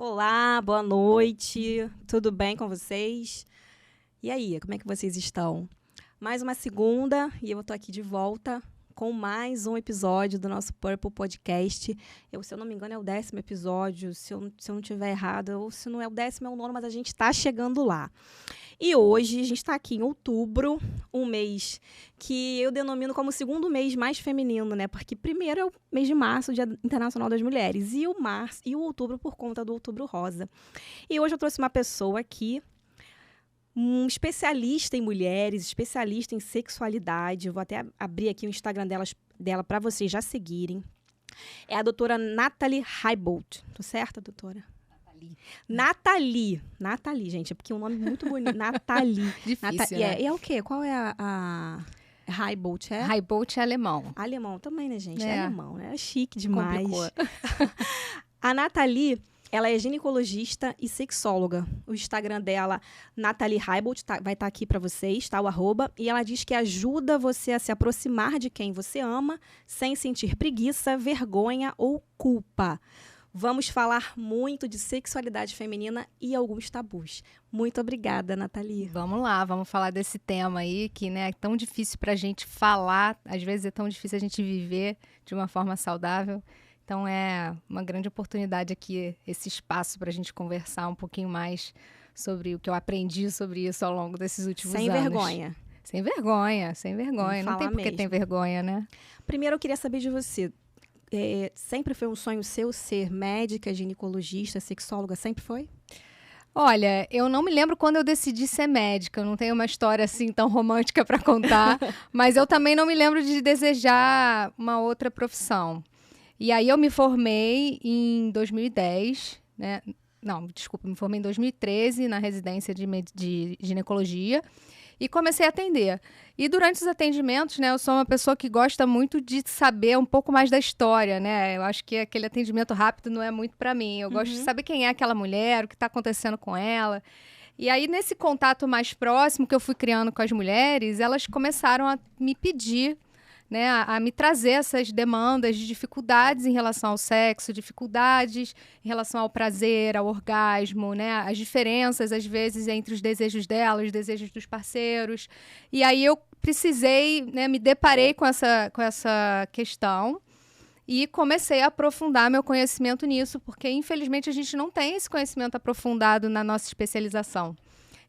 Olá, boa noite. Tudo bem com vocês? E aí, como é que vocês estão? Mais uma segunda e eu tô aqui de volta com mais um episódio do nosso Purple Podcast. Se eu não me engano, é o 10º episódio, se eu não tiver errado, ou se não é o 10º, é o 9º, mas a gente está chegando lá. E hoje a gente está aqui em outubro, um mês que eu denomino como o segundo mês mais feminino, né? Porque primeiro é o mês de março, Dia Internacional das Mulheres, e o outubro por conta do Outubro Rosa. E hoje eu trouxe uma pessoa aqui, um especialista em mulheres, especialista em sexualidade. Eu vou até abrir aqui o Instagram dela para vocês já seguirem. É a doutora Nathalie Heibolt. Tô certa, doutora? Nathalie, gente, é porque é um nome muito bonito. Nathalie. Difícil, né? E é o quê? Qual é a Heibolt? Heibolt é alemão. Alemão também, né, gente? É alemão, né? É chique demais. Complicou. A Nathalie, ela é ginecologista e sexóloga. O Instagram dela, Nathalie Heibolt, vai estar aqui para vocês, tá? O @. E ela diz que ajuda você a se aproximar de quem você ama, sem sentir preguiça, vergonha ou culpa. Vamos falar muito de sexualidade feminina e alguns tabus. Muito obrigada, Nathalie. Vamos lá, vamos falar desse tema aí que, né, é tão difícil pra gente falar, às vezes é tão difícil a gente viver de uma forma saudável. Então é uma grande oportunidade aqui, esse espaço pra gente conversar um pouquinho mais sobre o que eu aprendi sobre isso ao longo desses últimos anos. Sem vergonha. Sem vergonha, sem vergonha. Não tem por que ter vergonha, né? Primeiro eu queria saber de você. Sempre foi um sonho seu ser médica, ginecologista, sexóloga? Sempre foi? Olha, eu não me lembro quando eu decidi ser médica. Eu não tenho uma história assim tão romântica para contar. Mas eu também não me lembro de desejar uma outra profissão. E aí eu me formei em 2010, né? Não, desculpa, me formei em 2013 na residência de ginecologia. E comecei a atender. E durante os atendimentos, né, eu sou uma pessoa que gosta muito de saber um pouco mais da história, né? Eu acho que aquele atendimento rápido não é muito para mim. Eu gosto de saber quem é aquela mulher, o que está acontecendo com ela. E aí, nesse contato mais próximo que eu fui criando com as mulheres, elas começaram a me pedir, né, a me trazer essas demandas de dificuldades em relação ao sexo, dificuldades em relação ao prazer, ao orgasmo, né, as diferenças, às vezes, entre os desejos dela, os desejos dos parceiros. E aí eu precisei, né, me deparei com essa questão e comecei a aprofundar meu conhecimento nisso, porque, infelizmente, a gente não tem esse conhecimento aprofundado na nossa especialização.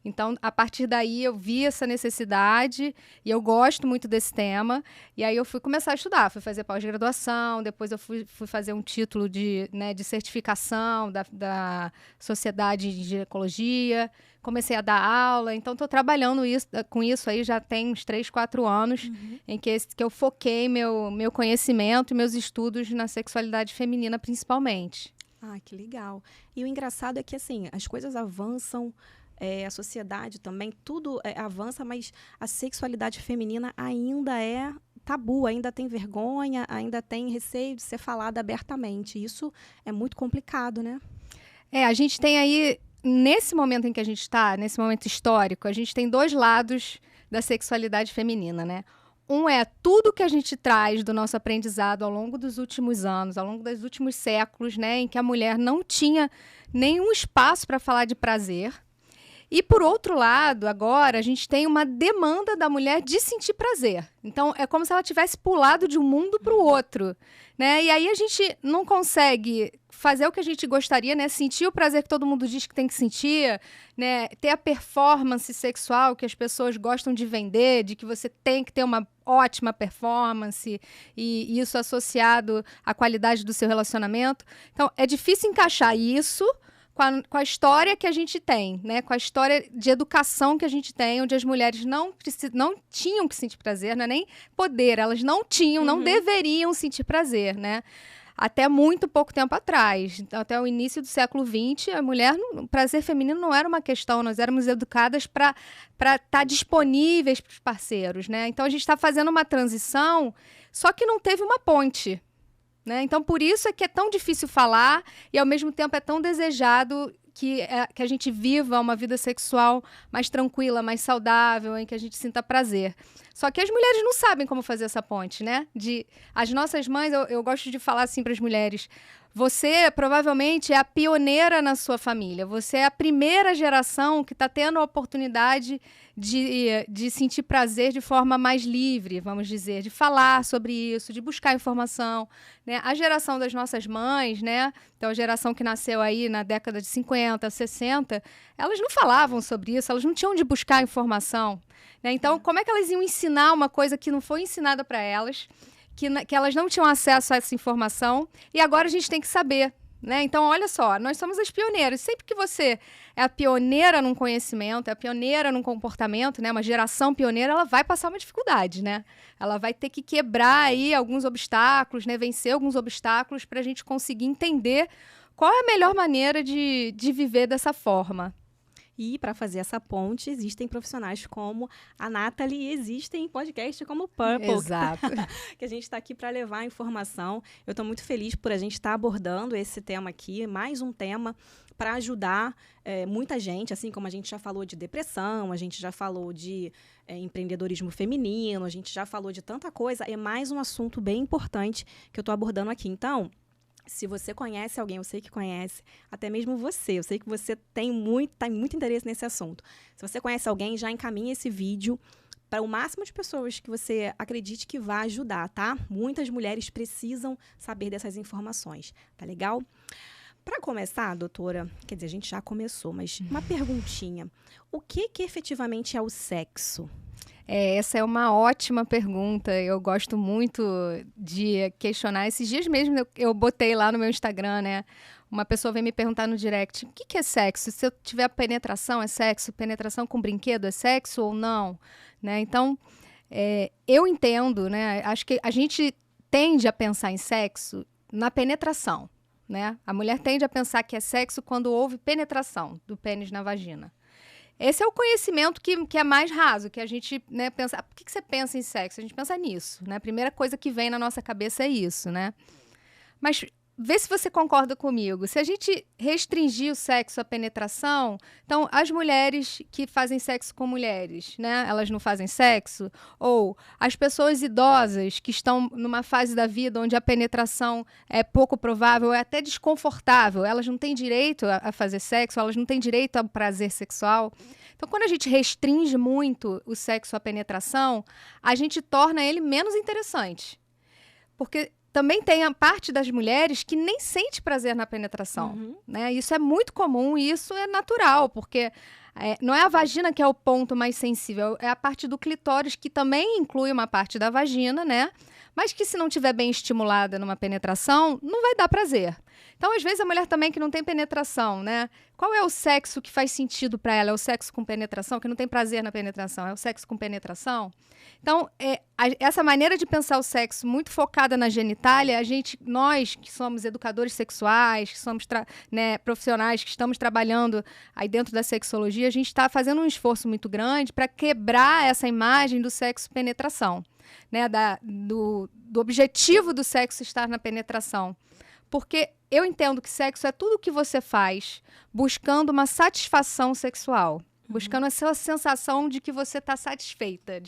Então, a partir daí, eu vi essa necessidade e eu gosto muito desse tema. E aí, eu fui começar a estudar. Fui fazer pós-graduação, depois eu fui fazer um título de certificação da Sociedade de Ginecologia. Comecei a dar aula. Então, estou trabalhando com isso aí já tem uns 3, 4 anos, em que eu foquei meu conhecimento e meus estudos na sexualidade feminina, principalmente. Ah, que legal. E o engraçado é que, assim, as coisas avançam... a sociedade também, tudo avança, mas a sexualidade feminina ainda é tabu, ainda tem vergonha, ainda tem receio de ser falada abertamente. Isso é muito complicado, né? A gente tem aí, nesse momento em que a gente está, nesse momento histórico, a gente tem 2 lados da sexualidade feminina, né? Um é tudo que a gente traz do nosso aprendizado ao longo dos últimos anos, ao longo dos últimos séculos, né? Em que a mulher não tinha nenhum espaço para falar de prazer. E, por outro lado, agora, a gente tem uma demanda da mulher de sentir prazer. Então, é como se ela tivesse pulado de um mundo para o outro, né? E aí a gente não consegue fazer o que a gente gostaria, né? Sentir o prazer que todo mundo diz que tem que sentir, né? Ter a performance sexual que as pessoas gostam de vender, de que você tem que ter uma ótima performance e isso associado à qualidade do seu relacionamento. Então, é difícil encaixar isso com a história que a gente tem, né? Com a história de educação que a gente tem, onde as mulheres não tinham que sentir prazer, não é nem poder, elas não tinham, não deveriam sentir prazer, né? Até muito pouco tempo atrás, até o início do século XX, o prazer feminino não era uma questão, nós éramos educadas para estar disponíveis para os parceiros, né? Então a gente está fazendo uma transição, só que não teve uma ponte, né? Então, por isso é que é tão difícil falar e, ao mesmo tempo, é tão desejado que a gente viva uma vida sexual mais tranquila, mais saudável, em que a gente sinta prazer. Só que as mulheres não sabem como fazer essa ponte, né? As nossas mães, eu gosto de falar assim para as mulheres, Você provavelmente é a pioneira na sua família. Você é a primeira geração que está tendo a oportunidade de sentir prazer de forma mais livre, vamos dizer, de falar sobre isso, de buscar informação, né? A geração das nossas mães, né? Então, a geração que nasceu aí na década de 50, 60, elas não falavam sobre isso, elas não tinham de buscar informação, né? Então, como é que elas iam ensinar uma coisa que não foi ensinada para elas? Que elas não tinham acesso a essa informação e agora a gente tem que saber, né? Então, olha só, nós somos as pioneiras. Sempre que você é a pioneira num conhecimento, é a pioneira num comportamento, né? Uma geração pioneira, ela vai passar uma dificuldade, né? Ela vai ter que quebrar aí alguns obstáculos, né? Vencer alguns obstáculos para a gente conseguir entender qual é a melhor maneira de viver dessa forma. E para fazer essa ponte, existem profissionais como a Nathalie e existem podcasts como o Purple. Exato. Que a gente está aqui para levar a informação. Eu estou muito feliz por a gente estar abordando esse tema aqui, mais um tema para ajudar muita gente, assim como a gente já falou de depressão, a gente já falou de empreendedorismo feminino, a gente já falou de tanta coisa. É mais um assunto bem importante que eu estou abordando aqui. Então, se você conhece alguém, eu sei que conhece, até mesmo você, eu sei que você tem muito interesse nesse assunto. Se você conhece alguém, já encaminhe esse vídeo para o máximo de pessoas que você acredite que vai ajudar, tá? Muitas mulheres precisam saber dessas informações, tá legal? Para começar, doutora, quer dizer, a gente já começou, mas uma perguntinha. O que efetivamente é o sexo? Essa é uma ótima pergunta. Eu gosto muito de questionar. Esses dias mesmo eu botei lá no meu Instagram, né? Uma pessoa veio me perguntar no direct, o que é sexo? Se eu tiver penetração, é sexo? Penetração com brinquedo é sexo ou não? Né? Então, eu entendo, né? Acho que a gente tende a pensar em sexo na penetração, né? A mulher tende a pensar que é sexo quando houve penetração do pênis na vagina. Esse é o conhecimento que é mais raso, que a gente, né, pensa... Por que você pensa em sexo? A gente pensa nisso, né? A primeira coisa que vem na nossa cabeça é isso, né? Mas vê se você concorda comigo. Se a gente restringir o sexo à penetração, então as mulheres que fazem sexo com mulheres, né? Elas não fazem sexo? Ou as pessoas idosas que estão numa fase da vida onde a penetração é pouco provável, é até desconfortável, elas não têm direito a fazer sexo, elas não têm direito ao prazer sexual. Então, quando a gente restringe muito o sexo à penetração, a gente torna ele menos interessante. Porque também tem a parte das mulheres que nem sente prazer na penetração, né? Isso é muito comum e isso é natural, porque não é a vagina que é o ponto mais sensível, é a parte do clitóris, que também inclui uma parte da vagina, né? Mas que se não estiver bem estimulada numa penetração, não vai dar prazer. Então, às vezes, a mulher também que não tem penetração, né? Qual é o sexo que faz sentido para ela? É o sexo com penetração, que não tem prazer na penetração? É o sexo com penetração? Então, essa maneira de pensar o sexo muito focada na genitália, nós que somos educadores sexuais, que somos profissionais que estamos trabalhando aí dentro da sexologia, a gente está fazendo um esforço muito grande para quebrar essa imagem do sexo penetração, né? Do objetivo do sexo estar na penetração. Porque eu entendo que sexo é tudo o que você faz buscando uma satisfação sexual. Buscando essa sensação de que você está satisfeita.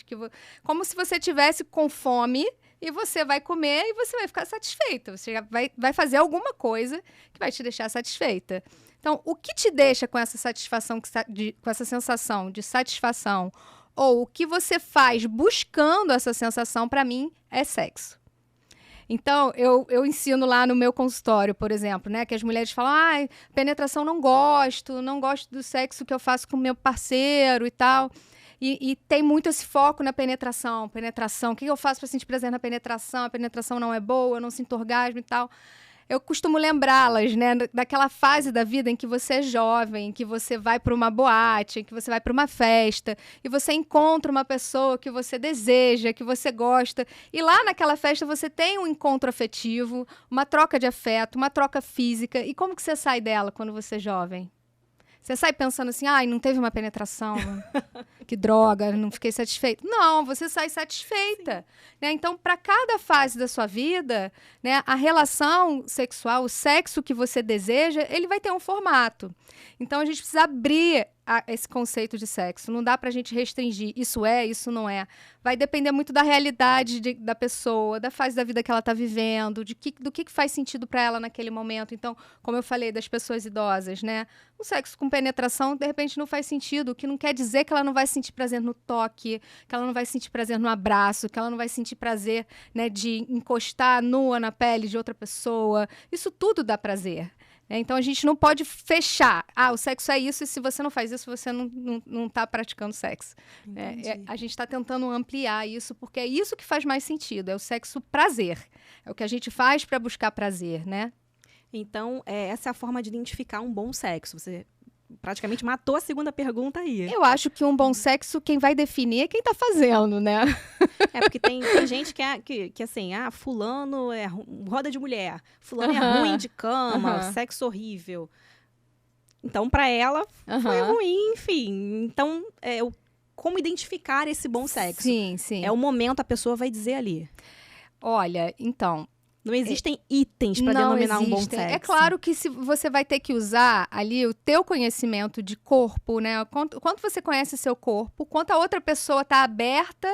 Como se você estivesse com fome e você vai comer e você vai ficar satisfeita. Você vai fazer alguma coisa que vai te deixar satisfeita. Então, o que te deixa com essa satisfação, com essa sensação de satisfação, ou o que você faz buscando essa sensação, para mim, é sexo. Então, eu ensino lá no meu consultório, por exemplo, né? Que as mulheres falam, penetração não gosto do sexo que eu faço com o meu parceiro e tal. E tem muito esse foco na penetração. O que eu faço para sentir prazer na penetração? A penetração não é boa, eu não sinto orgasmo e tal. Eu costumo lembrá-las, né, daquela fase da vida em que você é jovem, em que você vai para uma boate, em que você vai para uma festa, e você encontra uma pessoa que você deseja, que você gosta, e lá naquela festa você tem um encontro afetivo, uma troca de afeto, uma troca física, e como que você sai dela quando você é jovem? Você sai pensando assim, não teve uma penetração. que droga, não fiquei satisfeita. Não, você sai satisfeita. Né? Então, para cada fase da sua vida, né, a relação sexual, o sexo que você deseja, ele vai ter um formato. Então, a gente precisa abrir esse conceito de sexo. Não dá pra gente restringir. Isso é, isso não é. Vai depender muito da realidade da pessoa, da fase da vida que ela tá vivendo, do que faz sentido para ela naquele momento. Então, como eu falei das pessoas idosas, né? O sexo com penetração, de repente, não faz sentido, o que não quer dizer que ela não vai sentir prazer no toque, que ela não vai sentir prazer no abraço, que ela não vai sentir prazer, né, de encostar nua na pele de outra pessoa. Isso tudo dá prazer. Então, a gente não pode fechar. O sexo é isso, e se você não faz isso, você não tá praticando sexo. A gente está tentando ampliar isso, porque é isso que faz mais sentido, é o sexo prazer. É o que a gente faz para buscar prazer, né? Então, essa é a forma de identificar um bom sexo. Você praticamente matou a segunda pergunta aí. Eu acho que um bom sexo, quem vai definir é quem tá fazendo, né? Porque tem gente que assim, fulano é roda de mulher, fulano é ruim de cama, sexo horrível. Então, para ela, foi ruim, enfim. Então, como identificar esse bom sexo? Sim, sim. É o momento, a pessoa vai dizer ali. Olha, então... Não existem itens para denominar um bom sexo. É claro que você vai ter que usar ali o teu conhecimento de corpo, né? Quanto você conhece seu corpo, quanto a outra pessoa está aberta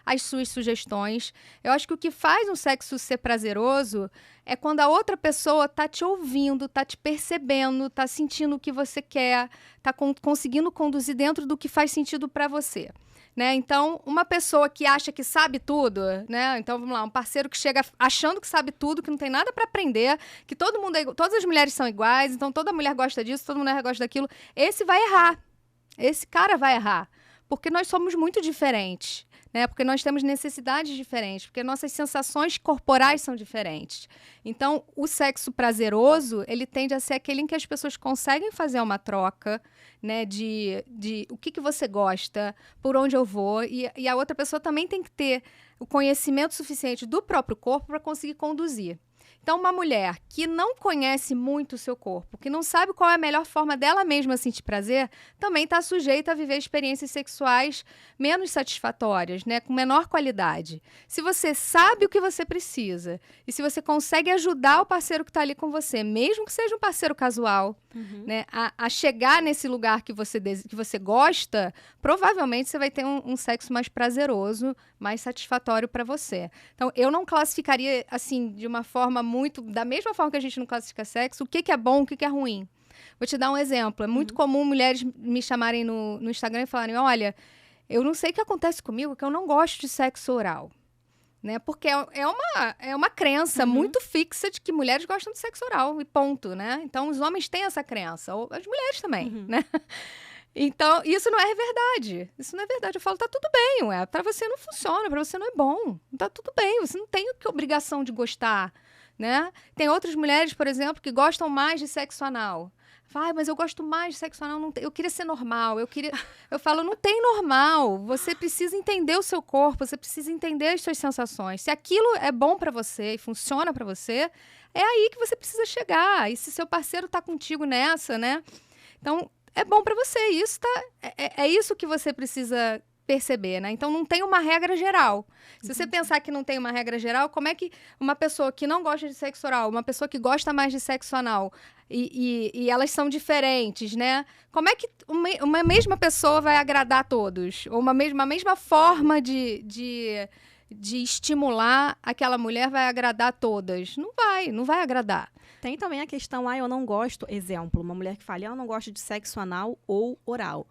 às suas sugestões. Eu acho que o que faz um sexo ser prazeroso é quando a outra pessoa está te ouvindo, está te percebendo, está sentindo o que você quer, está conseguindo conduzir dentro do que faz sentido para você. Né? Então, uma pessoa que acha que sabe tudo, né? Então, vamos lá, um parceiro que chega achando que sabe tudo, que não tem nada para aprender, que todas as mulheres são iguais, então toda mulher gosta disso, toda mulher gosta daquilo. Esse vai errar. Esse cara vai errar. Porque nós somos muito diferentes, né? Porque nós temos necessidades diferentes, porque nossas sensações corporais são diferentes. Então, o sexo prazeroso, ele tende a ser aquele em que as pessoas conseguem fazer uma troca, né, de o que você gosta, por onde eu vou, e a outra pessoa também tem que ter o conhecimento suficiente do próprio corpo para conseguir conduzir. Então, uma mulher que não conhece muito o seu corpo, que não sabe qual é a melhor forma dela mesma sentir prazer, também está sujeita a viver experiências sexuais menos satisfatórias, né? Com menor qualidade. Se você sabe o que você precisa e se você consegue ajudar o parceiro que está ali com você, mesmo que seja um parceiro casual, né? A chegar nesse lugar que você gosta, provavelmente você vai ter um sexo mais prazeroso, mais satisfatório para você. Então, eu não classificaria, assim, de uma forma muito... Da mesma forma que a gente não classifica sexo, o que é bom, o que é ruim. Vou te dar um exemplo. É muito comum mulheres me chamarem no Instagram e falarem, olha, eu não sei o que acontece comigo, que eu não gosto de sexo oral. Né? Porque é uma crença muito fixa de que mulheres gostam de sexo oral, e ponto, né? Então, os homens têm essa crença, ou as mulheres também, né? Então, isso não é verdade. Isso não é verdade. Eu falo, tá tudo bem, ué. Pra você não funciona, pra você não é bom. Tá tudo bem, você não tem obrigação de gostar, né? Tem outras mulheres, por exemplo, que gostam mais de sexo anal. Mas eu gosto mais de sexo anal, eu queria ser normal, eu falo, não tem normal, você precisa entender o seu corpo, você precisa entender as suas sensações. Se aquilo é bom pra você e funciona pra você, é aí que você precisa chegar. E se seu parceiro tá contigo nessa, né? Então, é bom pra você, é isso que você precisa perceber, né? Então, não tem uma regra geral. Se você pensar que não tem uma regra geral, como é que uma pessoa que não gosta de sexo oral, uma pessoa que gosta mais de sexo anal, e elas são diferentes, né? Como é que uma mesma pessoa vai agradar a todos? Ou uma mesma forma de estimular aquela mulher vai agradar a todas? Não vai agradar. Tem também a questão, eu não gosto, exemplo, uma mulher que fala, eu não gosto de sexo anal ou oral.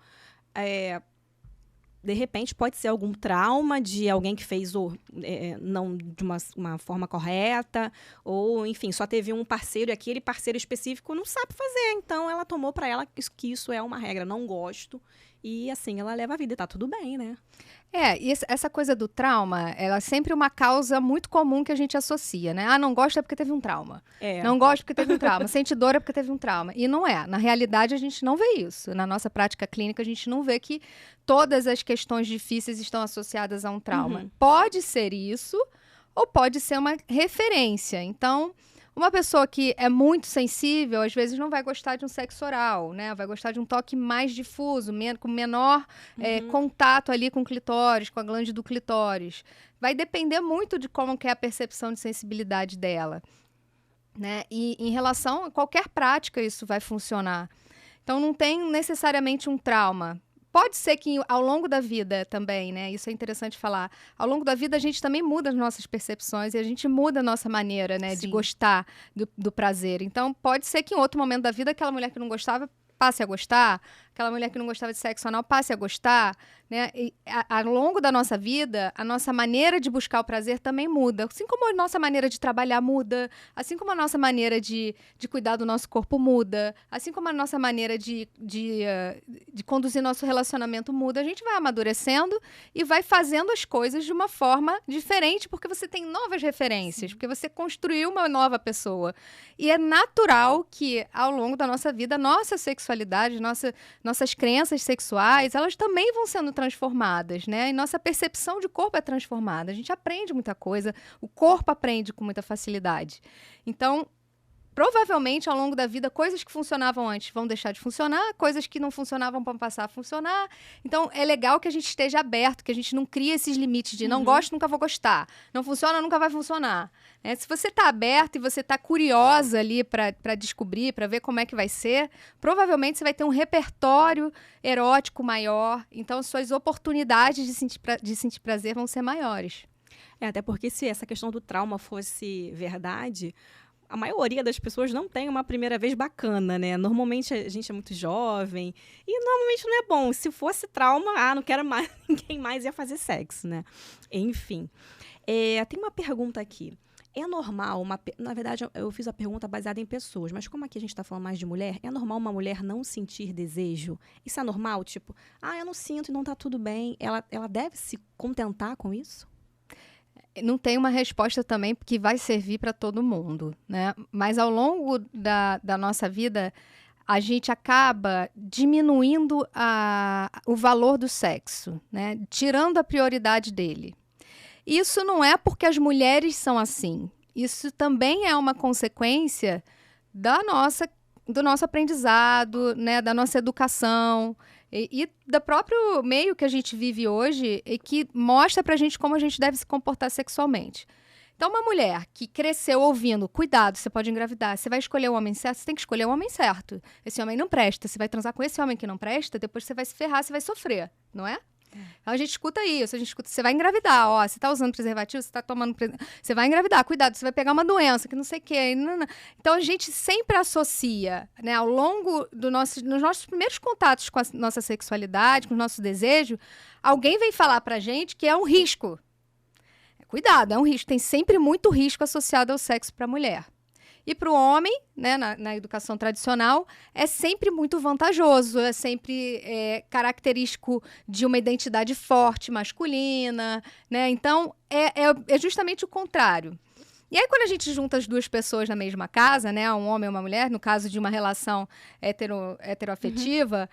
De repente, pode ser algum trauma de alguém que fez não de uma forma correta, ou, enfim, só teve um parceiro e aquele parceiro específico não sabe fazer. Então, ela tomou para ela que isso é uma regra, não gosto. E, assim, ela leva a vida e tá tudo bem, né? E essa coisa do trauma, ela é sempre uma causa muito comum que a gente associa, né? Não gosta porque teve um trauma. Não gosta porque teve um trauma. Sente dor é porque teve um trauma. E não é. Na realidade, a gente não vê isso. Na nossa prática clínica, a gente não vê que todas as questões difíceis estão associadas a um trauma. Pode ser isso, ou pode ser uma referência. Então, Uma pessoa que é muito sensível, às vezes não vai gostar de um sexo oral, né? Vai gostar de um toque mais difuso, com menor contato ali com o clitóris, com a glândula do clitóris. Vai depender muito de como que é a percepção de sensibilidade dela, né? E em relação a qualquer prática, isso vai funcionar. Então, não tem necessariamente um trauma. Pode ser que ao longo da vida também, né? Isso é interessante falar. Ao longo da vida, a gente também muda as nossas percepções e a gente muda a nossa maneira, né, de gostar do prazer. Então, pode ser que em outro momento da vida, aquela mulher que não gostava passe a gostar, aquela mulher que não gostava de sexo anal passe a gostar, né? E ao longo da nossa vida, a nossa maneira de buscar o prazer também muda. Assim como a nossa maneira de trabalhar muda, assim como a nossa maneira de cuidar do nosso corpo muda, assim como a nossa maneira de conduzir nosso relacionamento muda, a gente vai amadurecendo e vai fazendo as coisas de uma forma diferente, porque você tem novas referências, porque você construiu uma nova pessoa. E é natural que, ao longo da nossa vida, nossa sexualidade, nossas crenças sexuais, elas também vão sendo transformadas, né? E nossa percepção de corpo é transformada. A gente aprende muita coisa, o corpo aprende com muita facilidade. Então, provavelmente, ao longo da vida, coisas que funcionavam antes vão deixar de funcionar, coisas que não funcionavam vão passar a funcionar. Então, é legal que a gente esteja aberto, que a gente não crie esses limites de não gosto, nunca vou gostar. Não funciona, nunca vai funcionar. Se você está aberto e você está curiosa ali para descobrir, para ver como é que vai ser, provavelmente você vai ter um repertório erótico maior. Então, suas oportunidades de sentir prazer vão ser maiores. Até porque se essa questão do trauma fosse verdade, a maioria das pessoas não tem uma primeira vez bacana, né? Normalmente a gente é muito jovem e normalmente não é bom. Se fosse trauma, não quero mais, ninguém mais ia fazer sexo, né? Enfim, tem uma pergunta aqui. É normal, na verdade eu fiz a pergunta baseada em pessoas, mas como aqui a gente está falando mais de mulher, é normal uma mulher não sentir desejo? Isso é normal? Tipo, eu não sinto e não tá tudo bem. Ela deve se contentar com isso? Não tem uma resposta também que vai servir para todo mundo, né? Mas ao longo da nossa vida, a gente acaba diminuindo o valor do sexo, né? Tirando a prioridade dele. Isso não é porque as mulheres são assim. Isso também é uma consequência do nosso aprendizado, né? Da nossa educação e do próprio meio que a gente vive hoje e que mostra pra gente como a gente deve se comportar sexualmente. Então, uma mulher que cresceu ouvindo, cuidado, você pode engravidar, você vai escolher o homem certo, você tem que escolher o homem certo. Esse homem não presta, você vai transar com esse homem que não presta, depois você vai se ferrar, você vai sofrer, não é? Então a gente escuta isso, você vai engravidar, você tá usando preservativo, você tá tomando você vai engravidar, cuidado, você vai pegar uma doença, que não sei o quê. Então a gente sempre associa, né, ao longo nos nossos primeiros contatos com a nossa sexualidade, com o nosso desejo, alguém vem falar pra gente que é um risco. Cuidado, é um risco, tem sempre muito risco associado ao sexo pra mulher. E para o homem, né, na educação tradicional, é sempre muito vantajoso, é sempre característico de uma identidade forte masculina, né? Então, é justamente o contrário. E aí, quando a gente junta as duas pessoas na mesma casa, né, um homem e uma mulher, no caso de uma relação heteroafetiva,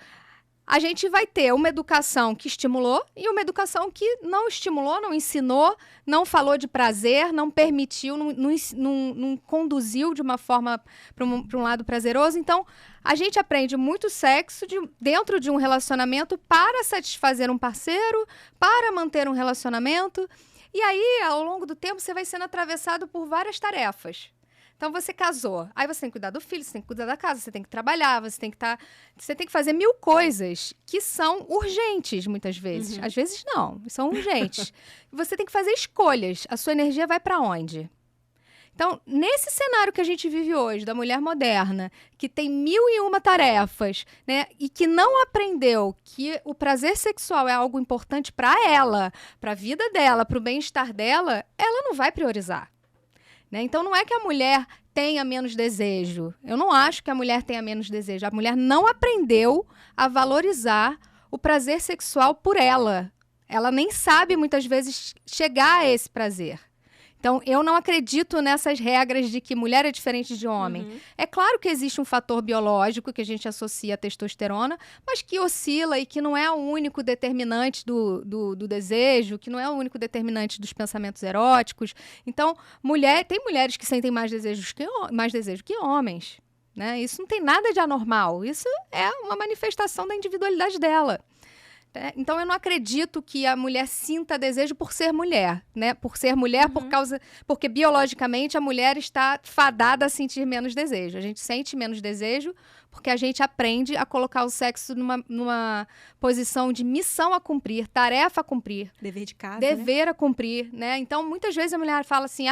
a gente vai ter uma educação que estimulou e uma educação que não estimulou, não ensinou, não falou de prazer, não permitiu, não conduziu de uma forma para um lado prazeroso. Então, a gente aprende muito sexo dentro de um relacionamento para satisfazer um parceiro, para manter um relacionamento. E aí, ao longo do tempo, você vai sendo atravessado por várias tarefas. Então, você casou, aí você tem que cuidar do filho, você tem que cuidar da casa, você tem que trabalhar, você tem que fazer 1000 coisas que são urgentes, muitas vezes. Às vezes, não, são urgentes. Você tem que fazer escolhas. A sua energia vai para onde? Então, nesse cenário que a gente vive hoje, da mulher moderna, que tem 1001 tarefas, né, e que não aprendeu que o prazer sexual é algo importante para ela, para a vida dela, para o bem-estar dela, ela não vai priorizar. Né? Então, não é que a mulher tenha menos desejo. Eu não acho que a mulher tenha menos desejo. A mulher não aprendeu a valorizar o prazer sexual por ela. Ela nem sabe, muitas vezes, chegar a esse prazer. Então, eu não acredito nessas regras de que mulher é diferente de homem. É claro que existe um fator biológico que a gente associa à testosterona, mas que oscila e que não é o único determinante do desejo, que não é o único determinante dos pensamentos eróticos. Então, tem mulheres que sentem mais desejo que homens. Né? Isso não tem nada de anormal. Isso é uma manifestação da individualidade dela. Então, eu não acredito que a mulher sinta desejo por ser mulher, né? Por ser mulher, porque biologicamente a mulher está fadada a sentir menos desejo. A gente sente menos desejo porque a gente aprende a colocar o sexo numa posição de missão a cumprir, tarefa a cumprir. Dever de casa, Dever a cumprir, né? Então, muitas vezes a mulher fala assim,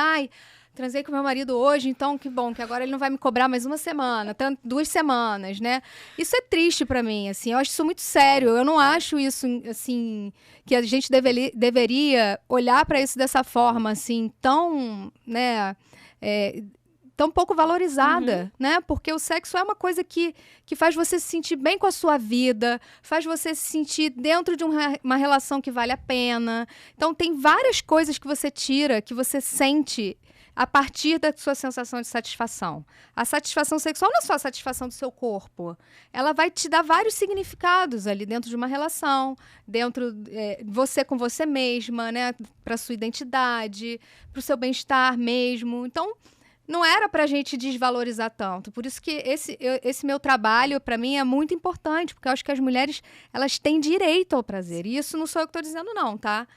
transei com meu marido hoje, então que bom, que agora ele não vai me cobrar mais uma semana, 2 semanas, né? Isso é triste pra mim, assim, eu acho isso muito sério, eu não acho isso, assim, que a gente deveria olhar pra isso dessa forma, assim, tão, né, tão pouco valorizada, né? Porque o sexo é uma coisa que faz você se sentir bem com a sua vida, faz você se sentir dentro de uma relação que vale a pena. Então, tem várias coisas que você tira, que você sente a partir da sua sensação de satisfação. A satisfação sexual não é só a satisfação do seu corpo. Ela vai te dar vários significados ali dentro de uma relação, dentro você com você mesma, né? Para sua identidade, para o seu bem-estar mesmo. Então, não era para a gente desvalorizar tanto. Por isso que esse meu trabalho, para mim, é muito importante, porque eu acho que as mulheres, elas têm direito ao prazer. E isso não sou eu que estou dizendo, não, tá?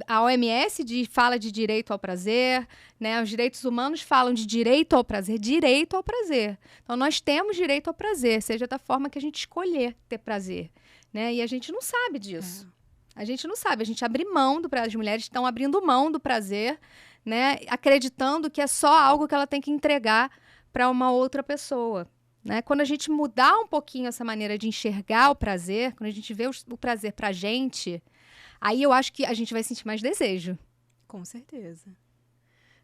A OMS fala de direito ao prazer, né? Os direitos humanos falam de direito ao prazer. Então, nós temos direito ao prazer, seja da forma que a gente escolher ter prazer, né? E a gente não sabe disso. A gente não sabe. A gente abre mão do prazer. As mulheres estão abrindo mão do prazer, né, acreditando que é só algo que ela tem que entregar para uma outra pessoa. Né? Quando a gente mudar um pouquinho essa maneira de enxergar o prazer, quando a gente vê o prazer pra gente, aí eu acho que a gente vai sentir mais desejo. Com certeza.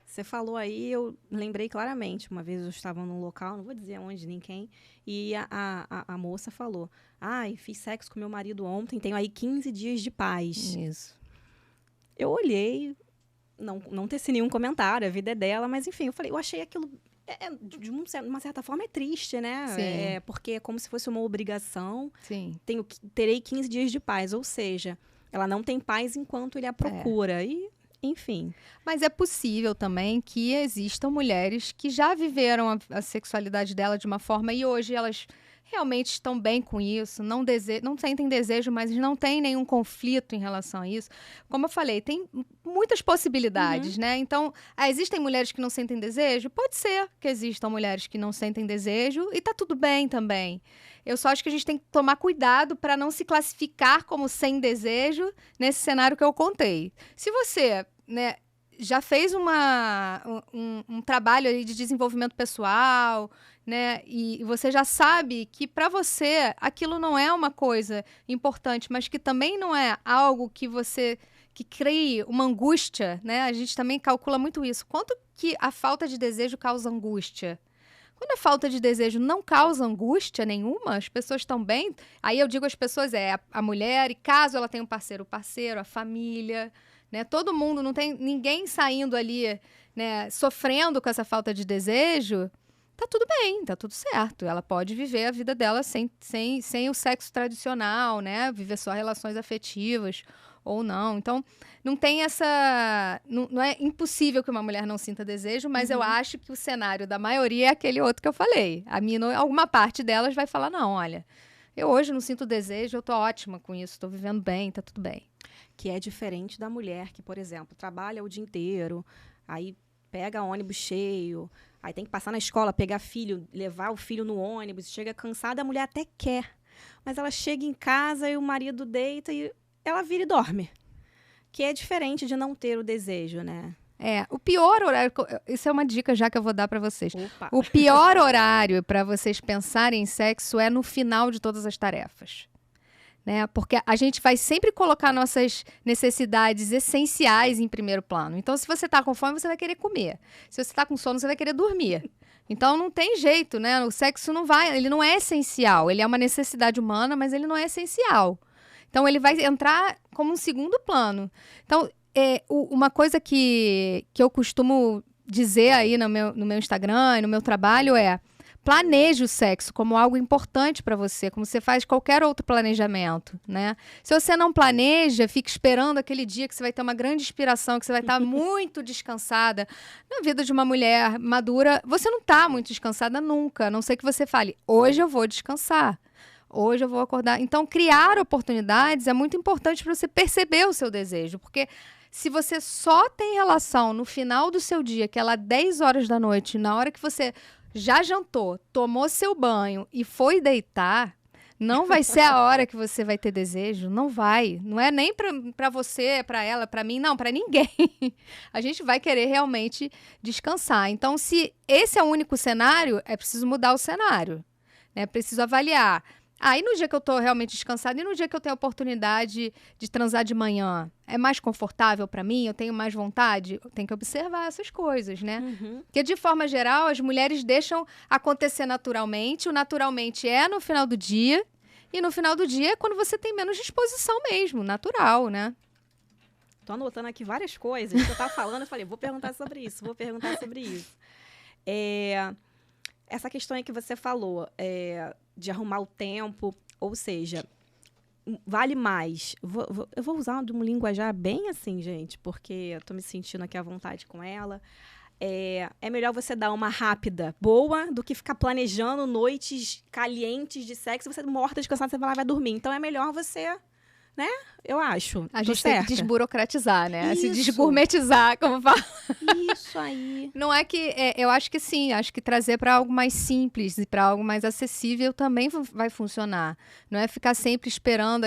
Você falou aí, eu lembrei claramente. Uma vez eu estava num local, não vou dizer onde, nem quem, e a moça falou, fiz sexo com meu marido ontem, tenho aí 15 dias de paz. Isso. Eu olhei, não teci nenhum comentário, a vida é dela, mas enfim, eu achei aquilo, de uma certa forma, é triste, né? Sim. Porque é como se fosse uma obrigação. Sim. Terei 15 dias de paz, ou seja, ela não tem paz enquanto ele a procura. E, enfim. Mas é possível também que existam mulheres que já viveram a sexualidade dela de uma forma e hoje elas realmente estão bem com isso, não sentem desejo, mas não tem nenhum conflito em relação a isso. Como eu falei, tem muitas possibilidades, né? Então, existem mulheres que não sentem desejo? Pode ser que existam mulheres que não sentem desejo e tá tudo bem também. Eu só acho que a gente tem que tomar cuidado para não se classificar como sem desejo nesse cenário que eu contei. Se você, né, já fez um trabalho ali de desenvolvimento pessoal, né? E você já sabe que para você aquilo não é uma coisa importante, mas que também não é algo que crie uma angústia, né? A gente também calcula muito isso. Quanto que a falta de desejo causa angústia? Quando a falta de desejo não causa angústia nenhuma, as pessoas estão bem. Aí eu digo as pessoas, a mulher, e caso ela tenha um parceiro, a família, né? Todo mundo, não tem ninguém saindo ali, né, sofrendo com essa falta de desejo, tá tudo bem, tá tudo certo. Ela pode viver a vida dela sem o sexo tradicional, né? Viver só relações afetivas ou não. Então, não tem essa... Não é impossível que uma mulher não sinta desejo, mas eu acho que o cenário da maioria é aquele outro que eu falei. Alguma parte delas vai falar, não, olha, eu hoje não sinto desejo, eu tô ótima com isso, tô vivendo bem, tá tudo bem. Que é diferente da mulher que, por exemplo, trabalha o dia inteiro, aí pega ônibus cheio, aí tem que passar na escola, pegar filho, levar o filho no ônibus, chega cansada, a mulher até quer. Mas ela chega em casa e o marido deita e ela vira e dorme. Que é diferente de não ter o desejo, né? O pior horário... Isso é uma dica já que eu vou dar pra vocês. Opa. O pior horário pra vocês pensarem em sexo é no final de todas as tarefas. Né? Porque a gente vai sempre colocar nossas necessidades essenciais em primeiro plano. Então, se você tá com fome, você vai querer comer. Se você tá com sono, você vai querer dormir. Então, não tem jeito, né? O sexo ele não é essencial. Ele é uma necessidade humana, mas ele não é essencial. Então, ele vai entrar como um segundo plano. Então, uma coisa que eu costumo dizer aí no meu Instagram e no meu trabalho é: planeje o sexo como algo importante para você, como você faz qualquer outro planejamento, né? Se você não planeja, fica esperando aquele dia que você vai ter uma grande inspiração, que você vai estar muito descansada. Na vida de uma mulher madura, você não está muito descansada nunca, a não ser que você fale: hoje eu vou descansar. Hoje eu vou acordar. Então, criar oportunidades é muito importante para você perceber o seu desejo, porque se você só tem relação no final do seu dia, que é lá 10 horas da noite, na hora que você já jantou, tomou seu banho e foi deitar, não vai ser a hora que você vai ter desejo. Não vai. Não é nem pra você, pra ela, pra mim, não, pra ninguém. A gente vai querer realmente descansar. Então, se esse é o único cenário, é preciso mudar o cenário. É preciso avaliar. Aí no dia que eu tô realmente descansada e no dia que eu tenho a oportunidade de transar de manhã, é mais confortável pra mim? Eu tenho mais vontade? Eu tenho que observar essas coisas, né? Porque de forma geral, as mulheres deixam acontecer naturalmente. O naturalmente é no final do dia. E no final do dia é quando você tem menos disposição mesmo, natural, né? Tô anotando aqui várias coisas que eu tava falando. Eu falei, vou perguntar sobre isso, vou perguntar sobre isso. Essa questão aí que você falou, de arrumar o tempo, ou seja, vale mais. Eu vou usar um linguajar bem assim, gente, porque eu tô me sentindo aqui à vontade com ela. É melhor você dar uma rápida, boa, do que ficar planejando noites calientes de sexo, você morta de cansada, você vai lá e vai dormir. Então, é melhor você, né? Eu acho. A gente tem que desburocratizar, né? Isso. Se desgourmetizar, como fala. Isso aí. Não é que... eu acho que sim. Acho que trazer para algo mais simples e para algo mais acessível também vai funcionar. Não é ficar sempre esperando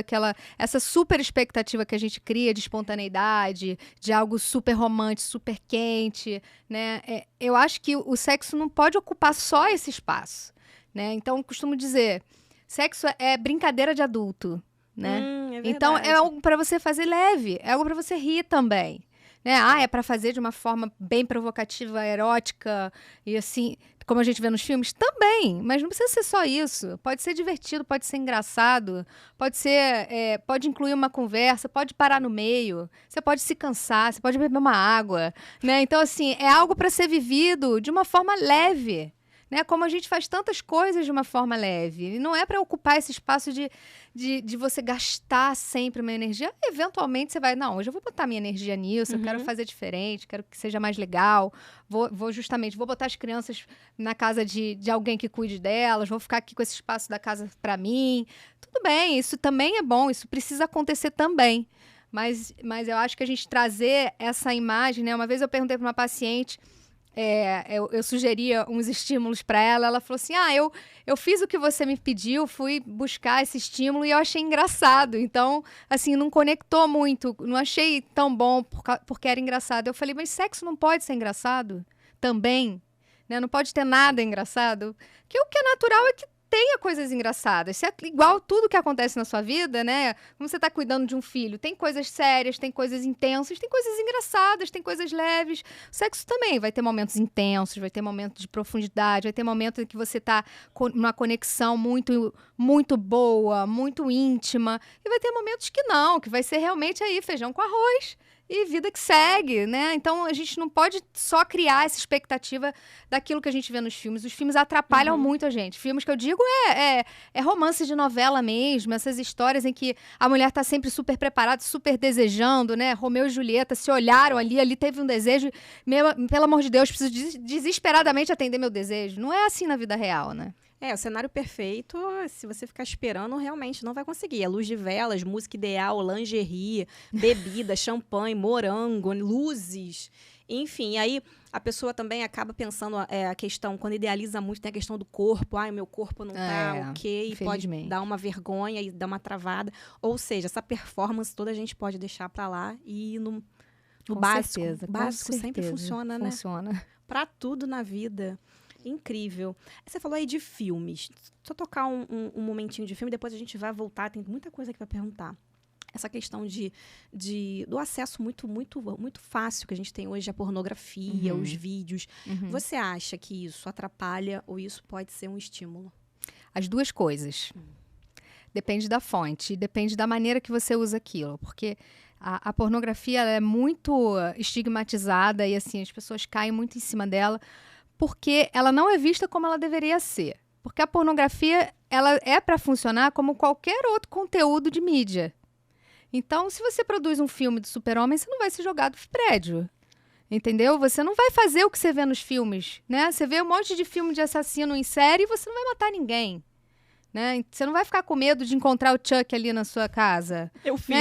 essa super expectativa que a gente cria de espontaneidade, de algo super romântico, super quente, né? Eu acho que o sexo não pode ocupar só esse espaço, né? Então, eu costumo dizer, sexo é brincadeira de adulto, né? Então, é algo para você fazer leve, é algo para você rir também, né? É para fazer de uma forma bem provocativa, erótica e assim, como a gente vê nos filmes, também, mas não precisa ser só isso. Pode ser divertido, pode ser engraçado, pode incluir uma conversa, pode parar no meio, você pode se cansar, você pode beber uma água, né? Então, assim, é algo para ser vivido de uma forma leve, né? Como a gente faz tantas coisas de uma forma leve. E não é para ocupar esse espaço de você gastar sempre uma energia. Eventualmente você vai, não, hoje eu vou botar minha energia nisso, eu quero fazer diferente, quero que seja mais legal. Vou botar as crianças na casa de alguém que cuide delas, vou ficar aqui com esse espaço da casa para mim. Tudo bem, isso também é bom, isso precisa acontecer também. Mas eu acho que a gente trazer essa imagem, né? Uma vez eu perguntei para uma paciente... eu sugeria uns estímulos para ela. Ela falou assim: eu fiz o que você me pediu, fui buscar esse estímulo e eu achei engraçado. Então, assim, não conectou muito, não achei tão bom porque era engraçado. Eu falei: mas sexo não pode ser engraçado também, né? Não pode ter nada engraçado. Porque o que é natural é que tenha coisas engraçadas. Se é igual tudo que acontece na sua vida, né? Como você está cuidando de um filho, tem coisas sérias, tem coisas intensas, tem coisas engraçadas, tem coisas leves. O sexo também vai ter momentos intensos, vai ter momentos de profundidade, vai ter momentos em que você está numa conexão muito, muito boa, muito íntima. E vai ter momentos que não, que vai ser realmente aí feijão com arroz. E vida que segue, né? Então, a gente não pode só criar essa expectativa daquilo que a gente vê nos filmes. Os filmes atrapalham muito a gente. Filmes que eu digo é romance de novela mesmo, essas histórias em que a mulher tá sempre super preparada, super desejando, né? Romeu e Julieta se olharam ali teve um desejo. Pelo amor de Deus, preciso desesperadamente atender meu desejo. Não é assim na vida real, né? O cenário perfeito, se você ficar esperando, realmente não vai conseguir. É luz de velas, música ideal, lingerie, bebida, champanhe, morango, luzes, enfim. Aí a pessoa também acaba pensando a questão, quando idealiza muito, tem a questão do corpo. Meu corpo não tá ok, pode dar uma vergonha e dar uma travada. Ou seja, essa performance toda a gente pode deixar pra lá e ir no básico. Certeza, o básico sempre funciona, né? Funciona. Pra tudo na vida. Incrível. Você falou aí de filmes. Só tocar um momentinho de filme, depois a gente vai voltar. Tem muita coisa aqui para perguntar. Essa questão do acesso muito, muito, muito fácil que a gente tem hoje à pornografia, os vídeos. Você acha que isso atrapalha ou isso pode ser um estímulo? As duas coisas. Depende da fonte, depende da maneira que você usa aquilo. Porque A pornografia ela é muito estigmatizada e assim, as pessoas caem muito em cima dela porque ela não é vista como ela deveria ser. Porque a pornografia ela é para funcionar como qualquer outro conteúdo de mídia. Então, se você produz um filme do super-homem, você não vai ser jogado do prédio. Entendeu? Você não vai fazer o que você vê nos filmes, né? Você vê um monte de filme de assassino em série e você não vai matar ninguém. Né? Você não vai ficar com medo de encontrar o Chuck ali na sua casa. Eu fico.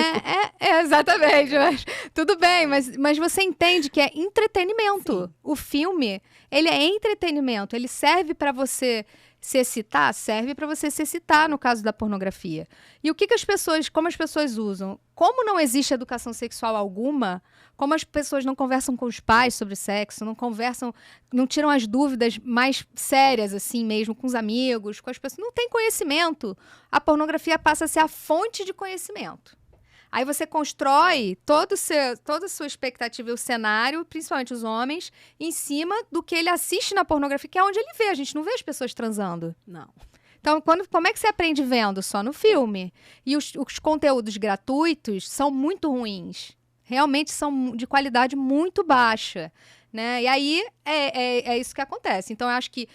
Exatamente. Mas, tudo bem, mas você entende que é entretenimento. Sim. O filme, ele é entretenimento. Ele serve para você se excitar? Serve para você se excitar, no caso da pornografia. E o que as pessoas, como as pessoas usam? Como não existe educação sexual alguma, como as pessoas não conversam com os pais sobre sexo, não conversam, não tiram as dúvidas mais sérias, assim mesmo, com os amigos, com as pessoas, não tem conhecimento. A pornografia passa a ser a fonte de conhecimento. Aí você constrói toda a sua expectativa e o cenário, principalmente os homens, em cima do que ele assiste na pornografia, que é onde ele vê. A gente não vê as pessoas transando. Não. Então, como é que você aprende vendo? Só no filme. E os conteúdos gratuitos são muito ruins. Realmente são de qualidade muito baixa. Né? E aí, é isso que acontece. Então, eu acho que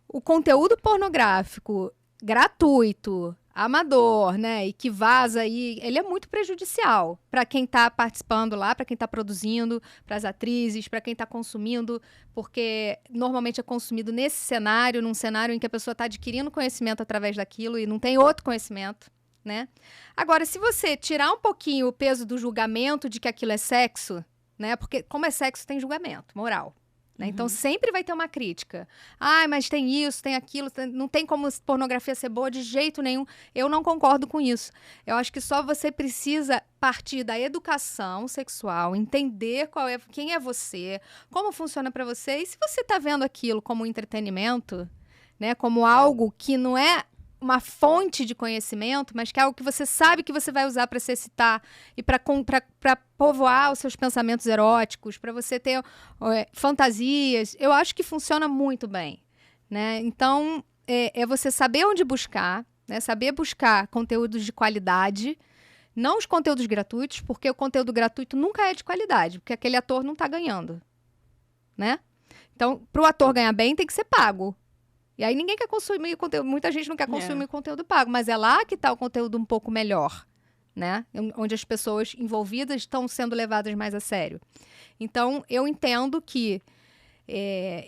o conteúdo pornográfico gratuito, amador, né, e que vaza aí, ele é muito prejudicial para quem está participando lá, para quem está produzindo, para as atrizes, para quem está consumindo, porque normalmente é consumido nesse cenário, num cenário em que a pessoa está adquirindo conhecimento através daquilo e não tem outro conhecimento, né? Agora, se você tirar um pouquinho o peso do julgamento de que aquilo é sexo, né, porque como é sexo tem julgamento moral. Né? Uhum. Então, sempre vai ter uma crítica. Mas tem isso, tem aquilo, não tem como pornografia ser boa de jeito nenhum. Eu não concordo com isso. Eu acho que só você precisa partir da educação sexual, entender quem é você, como funciona para você. E se você está vendo aquilo como entretenimento, né, como algo que não é uma fonte de conhecimento, mas que é algo que você sabe que você vai usar para se excitar e para povoar os seus pensamentos eróticos, para você ter fantasias, eu acho que funciona muito bem, né? Então, é você saber onde buscar, né? Saber buscar conteúdos de qualidade, não os conteúdos gratuitos, porque o conteúdo gratuito nunca é de qualidade, porque aquele ator não está ganhando, né? Então, para o ator ganhar bem, tem que ser pago. E aí ninguém quer consumir conteúdo, muita gente não quer consumir conteúdo pago, mas é lá que está o conteúdo um pouco melhor, né? Onde as pessoas envolvidas estão sendo levadas mais a sério. Então, eu entendo que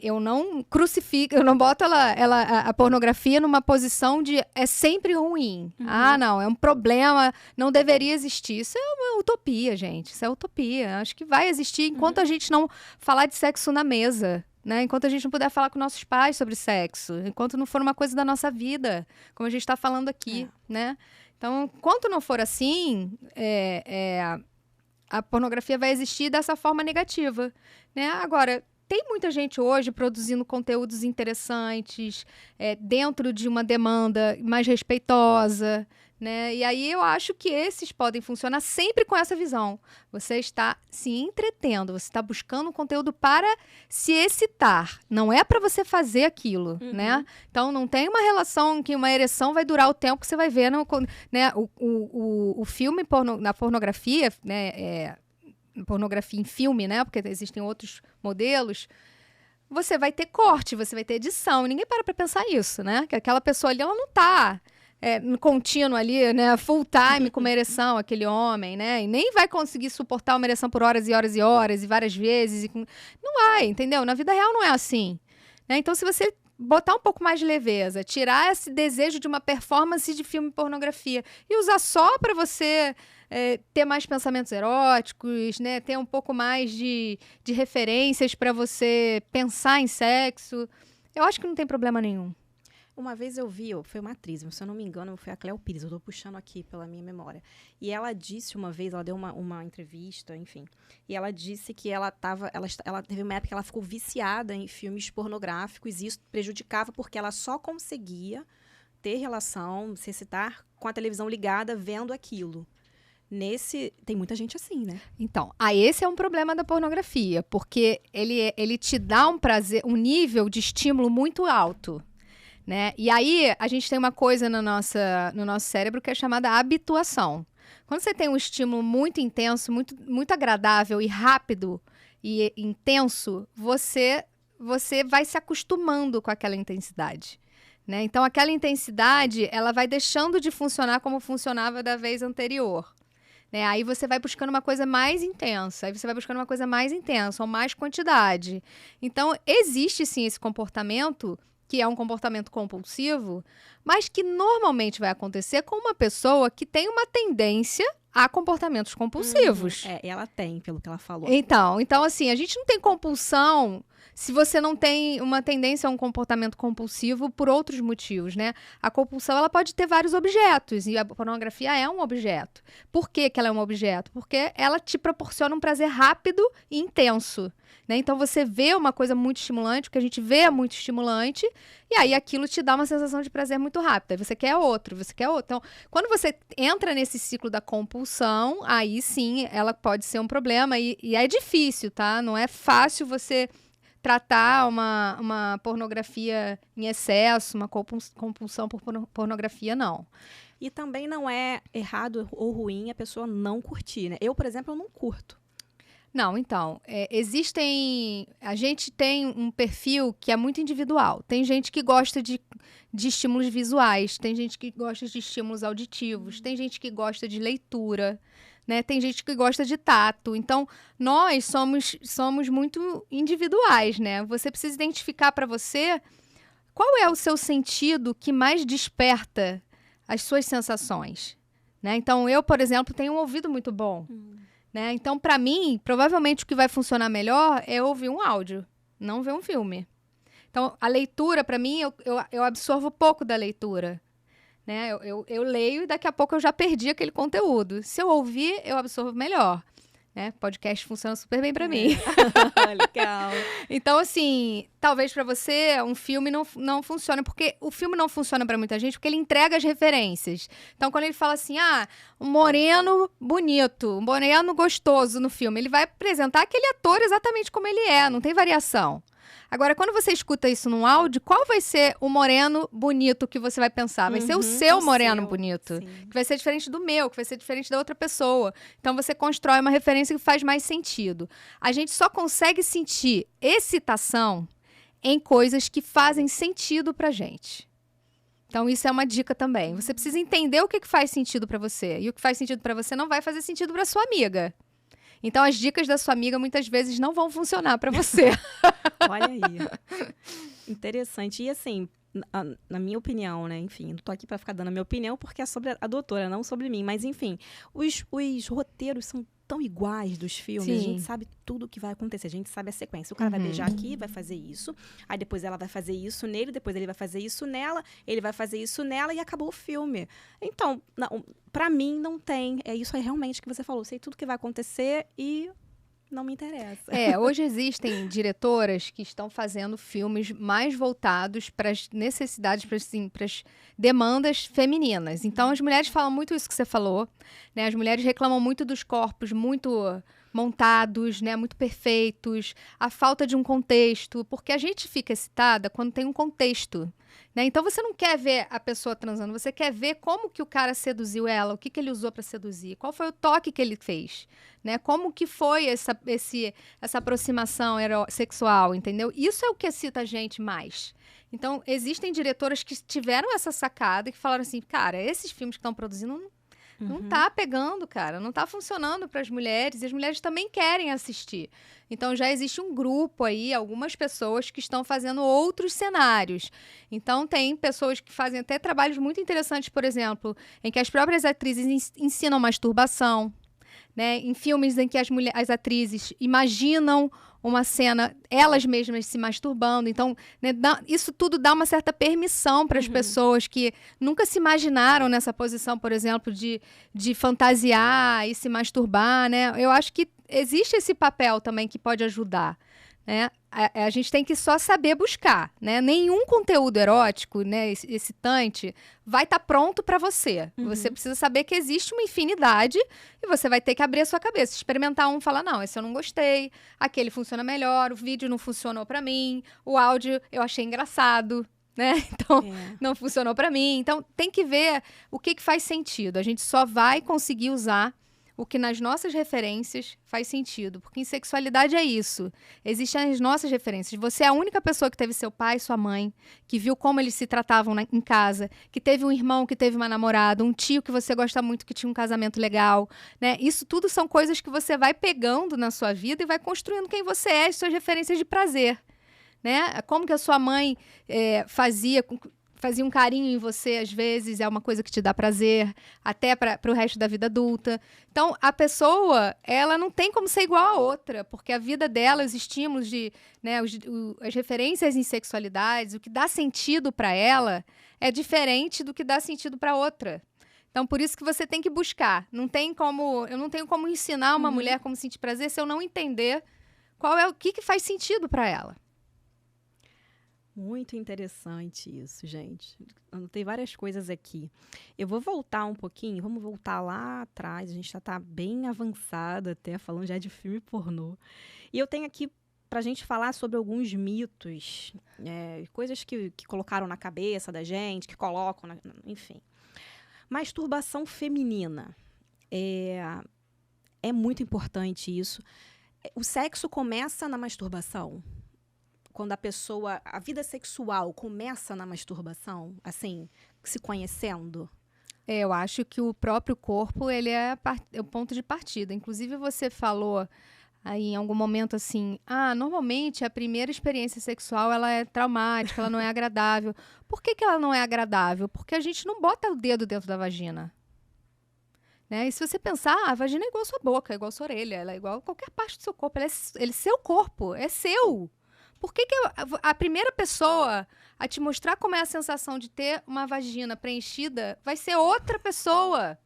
eu não crucifico, eu não boto a pornografia numa posição de é sempre ruim. Uhum. Não, é um problema, não deveria existir. Isso é uma utopia, gente. Isso é utopia. Acho que vai existir enquanto a gente não falar de sexo na mesa. Né? Enquanto a gente não puder falar com nossos pais sobre sexo, enquanto não for uma coisa da nossa vida, como a gente está falando aqui, né? Então, enquanto não for assim, a pornografia vai existir dessa forma negativa, né? Agora, tem muita gente hoje produzindo conteúdos interessantes, dentro de uma demanda mais respeitosa, né? E aí eu acho que esses podem funcionar sempre com essa visão. Você está se entretendo, você está buscando um conteúdo para se excitar. Não é para você fazer aquilo, né? Então não tem uma relação que uma ereção vai durar o tempo que você vai ver, né? O filme na pornografia, né? Pornografia em filme, né? Porque existem outros modelos. Você vai ter corte, você vai ter edição. Ninguém para pensar isso, né? Que aquela pessoa ali, ela não tá no contínuo ali, né? Full time com uma ereção, aquele homem, né? E nem vai conseguir suportar uma ereção por horas e horas e horas e várias vezes. Não vai, entendeu? Na vida real não é assim. Né? Então, se você botar um pouco mais de leveza, tirar esse desejo de uma performance de filme pornografia e usar só para você ter mais pensamentos eróticos, né? Ter um pouco mais de referências para você pensar em sexo, eu acho que não tem problema nenhum. Uma vez eu vi, foi uma atriz, se eu não me engano, foi a Cleo Pires, eu tô puxando aqui pela minha memória. E ela disse uma vez, ela deu uma entrevista, enfim, e ela disse que ela teve uma época que ela ficou viciada em filmes pornográficos e isso prejudicava porque ela só conseguia ter relação, se excitar com a televisão ligada vendo aquilo. Tem muita gente assim, né? Então, esse é um problema da pornografia, porque ele te dá um prazer, um nível de estímulo muito alto. Né? E aí, a gente tem uma coisa no nosso cérebro que é chamada habituação. Quando você tem um estímulo muito intenso, muito agradável e rápido e intenso, você vai se acostumando com aquela intensidade, né? Então, aquela intensidade, ela vai deixando de funcionar como funcionava da vez anterior, né? Aí você vai buscando uma coisa mais intensa, aí você vai buscando uma coisa mais intensa, ou mais quantidade. Então, existe sim esse comportamento, que é um comportamento compulsivo, mas que normalmente vai acontecer com uma pessoa que tem uma tendência a comportamentos compulsivos. Ela tem, pelo que ela falou. Então, assim, a gente não tem compulsão se você não tem uma tendência a um comportamento compulsivo por outros motivos, né? A compulsão, ela pode ter vários objetos, e a pornografia é um objeto. Por que que ela é um objeto? Porque ela te proporciona um prazer rápido e intenso, né? Então, você vê uma coisa muito estimulante, o que a gente vê é muito estimulante, e aí aquilo te dá uma sensação de prazer muito rápida. Aí você quer outro, você quer outro. Então, quando você entra nesse ciclo da compulsão, aí sim, ela pode ser um problema, e é difícil, tá? Não é fácil você tratar uma pornografia em excesso, uma compulsão por pornografia, não. E também não é errado ou ruim a pessoa não curtir, né? Eu, por exemplo, eu não curto. Não, então, a gente tem um perfil que é muito individual. Tem gente que gosta de estímulos visuais, tem gente que gosta de estímulos auditivos, tem gente que gosta de leitura, né? Tem gente que gosta de tato. Então, nós somos muito individuais, né? Você precisa identificar para você qual é o seu sentido que mais desperta as suas sensações, né? Então, eu, por exemplo, tenho um ouvido muito bom. Né? Então, para mim, provavelmente o que vai funcionar melhor é ouvir um áudio, não ver um filme. Então, a leitura, para mim, eu absorvo pouco da leitura. Né? Eu leio e daqui a pouco eu já perdi aquele conteúdo. Se eu ouvir, eu absorvo melhor. Né? Podcast funciona super bem para mim. Legal. Então, assim, talvez para você um filme não funcione, porque o filme não funciona para muita gente porque ele entrega as referências. Então, quando ele fala assim, um moreno bonito, um moreno gostoso no filme, ele vai apresentar aquele ator exatamente como ele é, não tem variação. Agora, quando você escuta isso num áudio, qual vai ser o moreno bonito que você vai pensar? Vai ser o seu moreno bonito, sim. que vai ser diferente do meu, que vai ser diferente da outra pessoa. Então, você constrói uma referência que faz mais sentido. A gente só consegue sentir excitação em coisas que fazem sentido pra gente. Então, isso é uma dica também. Você precisa entender o que faz sentido pra você. E o que faz sentido pra você não vai fazer sentido pra sua amiga. Então, as dicas da sua amiga muitas vezes não vão funcionar para você. Olha aí. Interessante. E assim, na minha opinião, né? Enfim, não tô aqui para ficar dando a minha opinião porque é sobre a doutora, não sobre mim. Mas, enfim, os roteiros são tão iguais dos filmes. Sim. A gente sabe tudo o que vai acontecer. A gente sabe a sequência. O cara vai beijar aqui, vai fazer isso. Aí depois ela vai fazer isso nele. Depois ele vai fazer isso nela. Ele vai fazer isso nela e acabou o filme. Então, pra mim, não tem. Isso é realmente o que você falou. Sei tudo que vai acontecer e não me interessa. Hoje existem diretoras que estão fazendo filmes mais voltados para as necessidades, para as demandas femininas. Então, as mulheres falam muito isso que você falou, né? As mulheres reclamam muito dos corpos muito montados, né? Muito perfeitos, a falta de um contexto, porque a gente fica excitada quando tem um contexto. Né? Então, você não quer ver a pessoa transando, você quer ver como que o cara seduziu ela, o que ele usou para seduzir, qual foi o toque que ele fez, né? Como que foi essa aproximação sexual, entendeu? Isso é o que excita a gente mais. Então, existem diretoras que tiveram essa sacada e que falaram assim, cara, esses filmes que estão produzindo não tá pegando, cara, não tá funcionando para as mulheres, e as mulheres também querem assistir. Então, já existe um grupo aí, algumas pessoas que estão fazendo outros cenários. Então, tem pessoas que fazem até trabalhos muito interessantes, por exemplo, em que as próprias atrizes ensinam masturbação, né? Em filmes em que as atrizes imaginam uma cena, elas mesmas se masturbando. Então, né, isso tudo dá uma certa permissão para as pessoas que nunca se imaginaram nessa posição, por exemplo, de fantasiar e se masturbar, né? Eu acho que existe esse papel também que pode ajudar. Né? A gente tem que só saber buscar, né? Nenhum conteúdo erótico, né, excitante, vai estar pronto para você. Você precisa saber que existe uma infinidade e você vai ter que abrir a sua cabeça, experimentar um, falar, não, esse eu não gostei, aquele funciona melhor, o vídeo não funcionou para mim, o áudio eu achei engraçado, né? Então, não funcionou para mim. Então, tem que ver o que faz sentido. A gente só vai conseguir usar o que nas nossas referências faz sentido. Porque em sexualidade é isso. Existem as nossas referências. Você é a única pessoa que teve seu pai e sua mãe, que viu como eles se tratavam em casa, que teve um irmão que teve uma namorada, um tio que você gosta muito que tinha um casamento legal, né? Isso tudo são coisas que você vai pegando na sua vida e vai construindo quem você é, as suas referências de prazer, né? Como que a sua mãe fazia um carinho em você, às vezes, é uma coisa que te dá prazer, até para o resto da vida adulta. Então, a pessoa, ela não tem como ser igual a outra, porque a vida dela, os estímulos, né, as referências em sexualidades, o que dá sentido para ela é diferente do que dá sentido para outra. Então, por isso que você tem que buscar. Eu não tenho como ensinar uma mulher como sentir prazer se eu não entender o que faz sentido para ela. Muito interessante isso, gente. Anotei várias coisas aqui. Eu vou voltar um pouquinho, vamos voltar lá atrás. A gente já está bem avançada até, falando já de filme pornô. E eu tenho aqui para a gente falar sobre alguns mitos, coisas que colocaram na cabeça da gente, que colocam, enfim. Masturbação feminina. É muito importante isso. O sexo começa na masturbação? Quando a vida sexual começa na masturbação, assim, se conhecendo? Eu acho que o próprio corpo, ele é o ponto de partida. Inclusive, você falou aí em algum momento assim, normalmente a primeira experiência sexual, ela é traumática, ela não é agradável. Por que ela não é agradável? Porque a gente não bota o dedo dentro da vagina. Né? E se você pensar, a vagina é igual a sua boca, é igual a sua orelha, ela é igual a qualquer parte do seu corpo. Ele é seu corpo, é seu. Por que a primeira pessoa a te mostrar como é a sensação de ter uma vagina preenchida vai ser outra pessoa?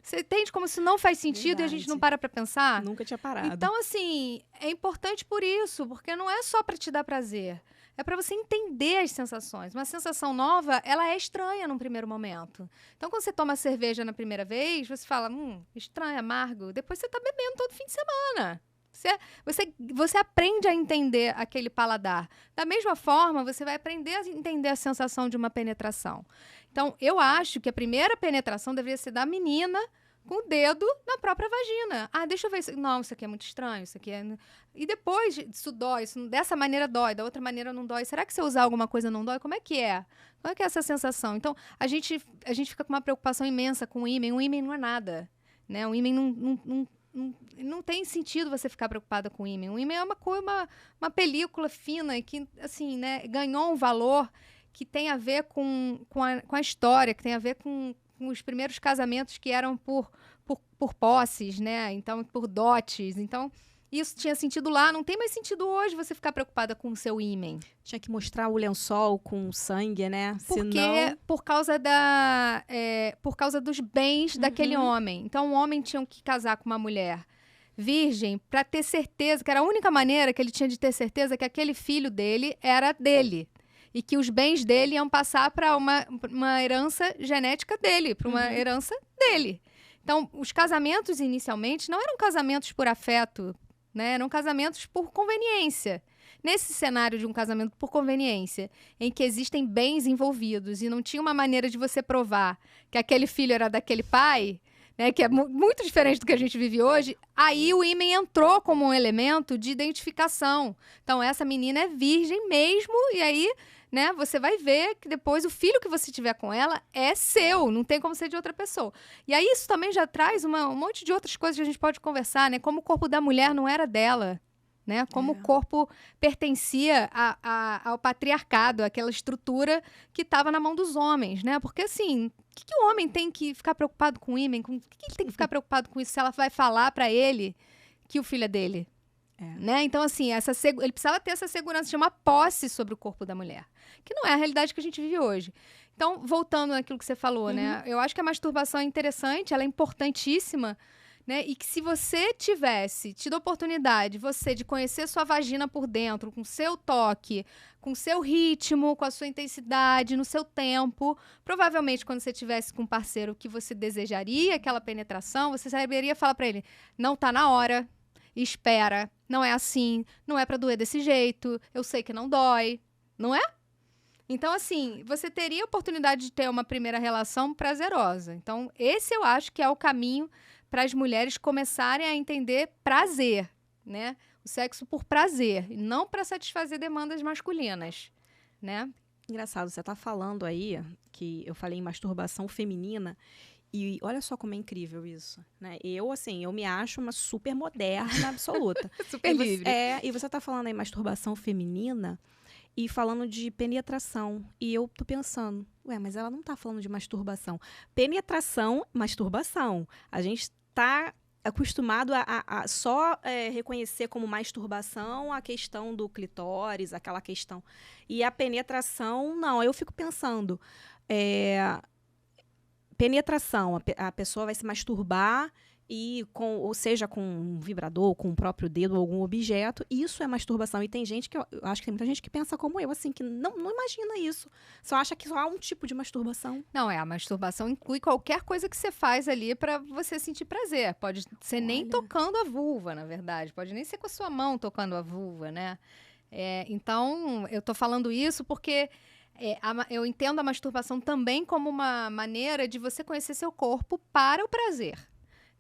Você entende como isso não faz sentido? Verdade. E a gente não para pensar? Nunca tinha parado. Então, assim, é importante por isso, porque não é só para te dar prazer. É para você entender as sensações. Uma sensação nova, ela é estranha num primeiro momento. Então, quando você toma cerveja na primeira vez, você fala, estranho, amargo. Depois você tá bebendo todo fim de semana. Você aprende a entender aquele paladar. Da mesma forma, você vai aprender a entender a sensação de uma penetração. Então, eu acho que a primeira penetração deveria ser da menina com o dedo na própria vagina. Deixa eu ver isso. Não, isso aqui é muito estranho, isso aqui é... E depois, isso dói, dessa maneira dói, da outra maneira não dói. Será que se eu usar alguma coisa não dói? Como é que é? Como é que é essa sensação? Então, a gente fica com uma preocupação imensa com o ímen. O ímen não é nada, né? O ímen não tem sentido você ficar preocupada com o ímen. O ímen é uma película fina que, assim, né, ganhou um valor que tem a ver com a história, que tem a ver com os primeiros casamentos que eram por posses, né? Então, por dotes. Então, isso tinha sentido lá, não tem mais sentido hoje você ficar preocupada com o seu ímen. Tinha que mostrar o lençol com sangue, né? Porque por causa dos bens daquele homem. Então, o homem tinha que casar com uma mulher virgem para ter certeza, que era a única maneira que ele tinha de ter certeza que aquele filho dele era dele. E que os bens dele iam passar para uma herança genética dele, para uma herança dele. Então, os casamentos, inicialmente, não eram casamentos por afeto, né? Eram casamentos por conveniência. Nesse cenário de um casamento por conveniência, em que existem bens envolvidos e não tinha uma maneira de você provar que aquele filho era daquele pai, né, que é muito diferente do que a gente vive hoje, aí o ímen entrou como um elemento de identificação. Então, essa menina é virgem mesmo, e aí, né, você vai ver que depois o filho que você tiver com ela é seu, não tem como ser de outra pessoa. E aí isso também já traz um monte de outras coisas que a gente pode conversar, né? Como o corpo da mulher não era dela, né? Como o corpo pertencia ao patriarcado, aquela estrutura que estava na mão dos homens, né? Porque, assim, o que o homem tem que ficar preocupado com o ímen? O que ele tem que ficar preocupado com isso se ela vai falar para ele que o filho é dele? Né? Então, assim, ele precisava ter essa segurança de uma posse sobre o corpo da mulher, que não é a realidade que a gente vive hoje. Então, voltando naquilo que você falou, né? Eu acho que a masturbação é interessante, ela é importantíssima, né? E que se você tivesse tido a oportunidade, de conhecer sua vagina por dentro, com seu toque, com seu ritmo, com a sua intensidade, no seu tempo, provavelmente quando você tivesse com um parceiro que você desejaria aquela penetração, você saberia falar para ele, não tá na hora, espera, não é assim, não é pra doer desse jeito, eu sei que não dói, não é? Então, assim, você teria a oportunidade de ter uma primeira relação prazerosa. Então, esse eu acho que é o caminho para as mulheres começarem a entender prazer, né? O sexo por prazer, e não para satisfazer demandas masculinas, né? Engraçado, você tá falando aí que eu falei em masturbação feminina e olha só como é incrível isso, né? Eu me acho uma super moderna absoluta. Super livre. E você tá falando aí masturbação feminina e falando de penetração. E eu tô pensando, mas ela não tá falando de masturbação. Penetração, masturbação. A gente tá acostumado a só reconhecer como masturbação a questão do clitóris, aquela questão. E a penetração, não. Eu fico pensando, penetração, a pessoa vai se masturbar ou seja com um vibrador, com o próprio dedo ou algum objeto, isso é masturbação. E tem gente eu acho que tem muita gente que pensa como eu, assim, que não imagina isso. Só acha que só há um tipo de masturbação. Não, a masturbação inclui qualquer coisa que você faz ali para você sentir prazer. Pode ser nem tocando a vulva, na verdade. Pode nem ser com a sua mão tocando a vulva, né? Então, eu tô falando isso porque eu entendo a masturbação também como uma maneira de você conhecer seu corpo para o prazer.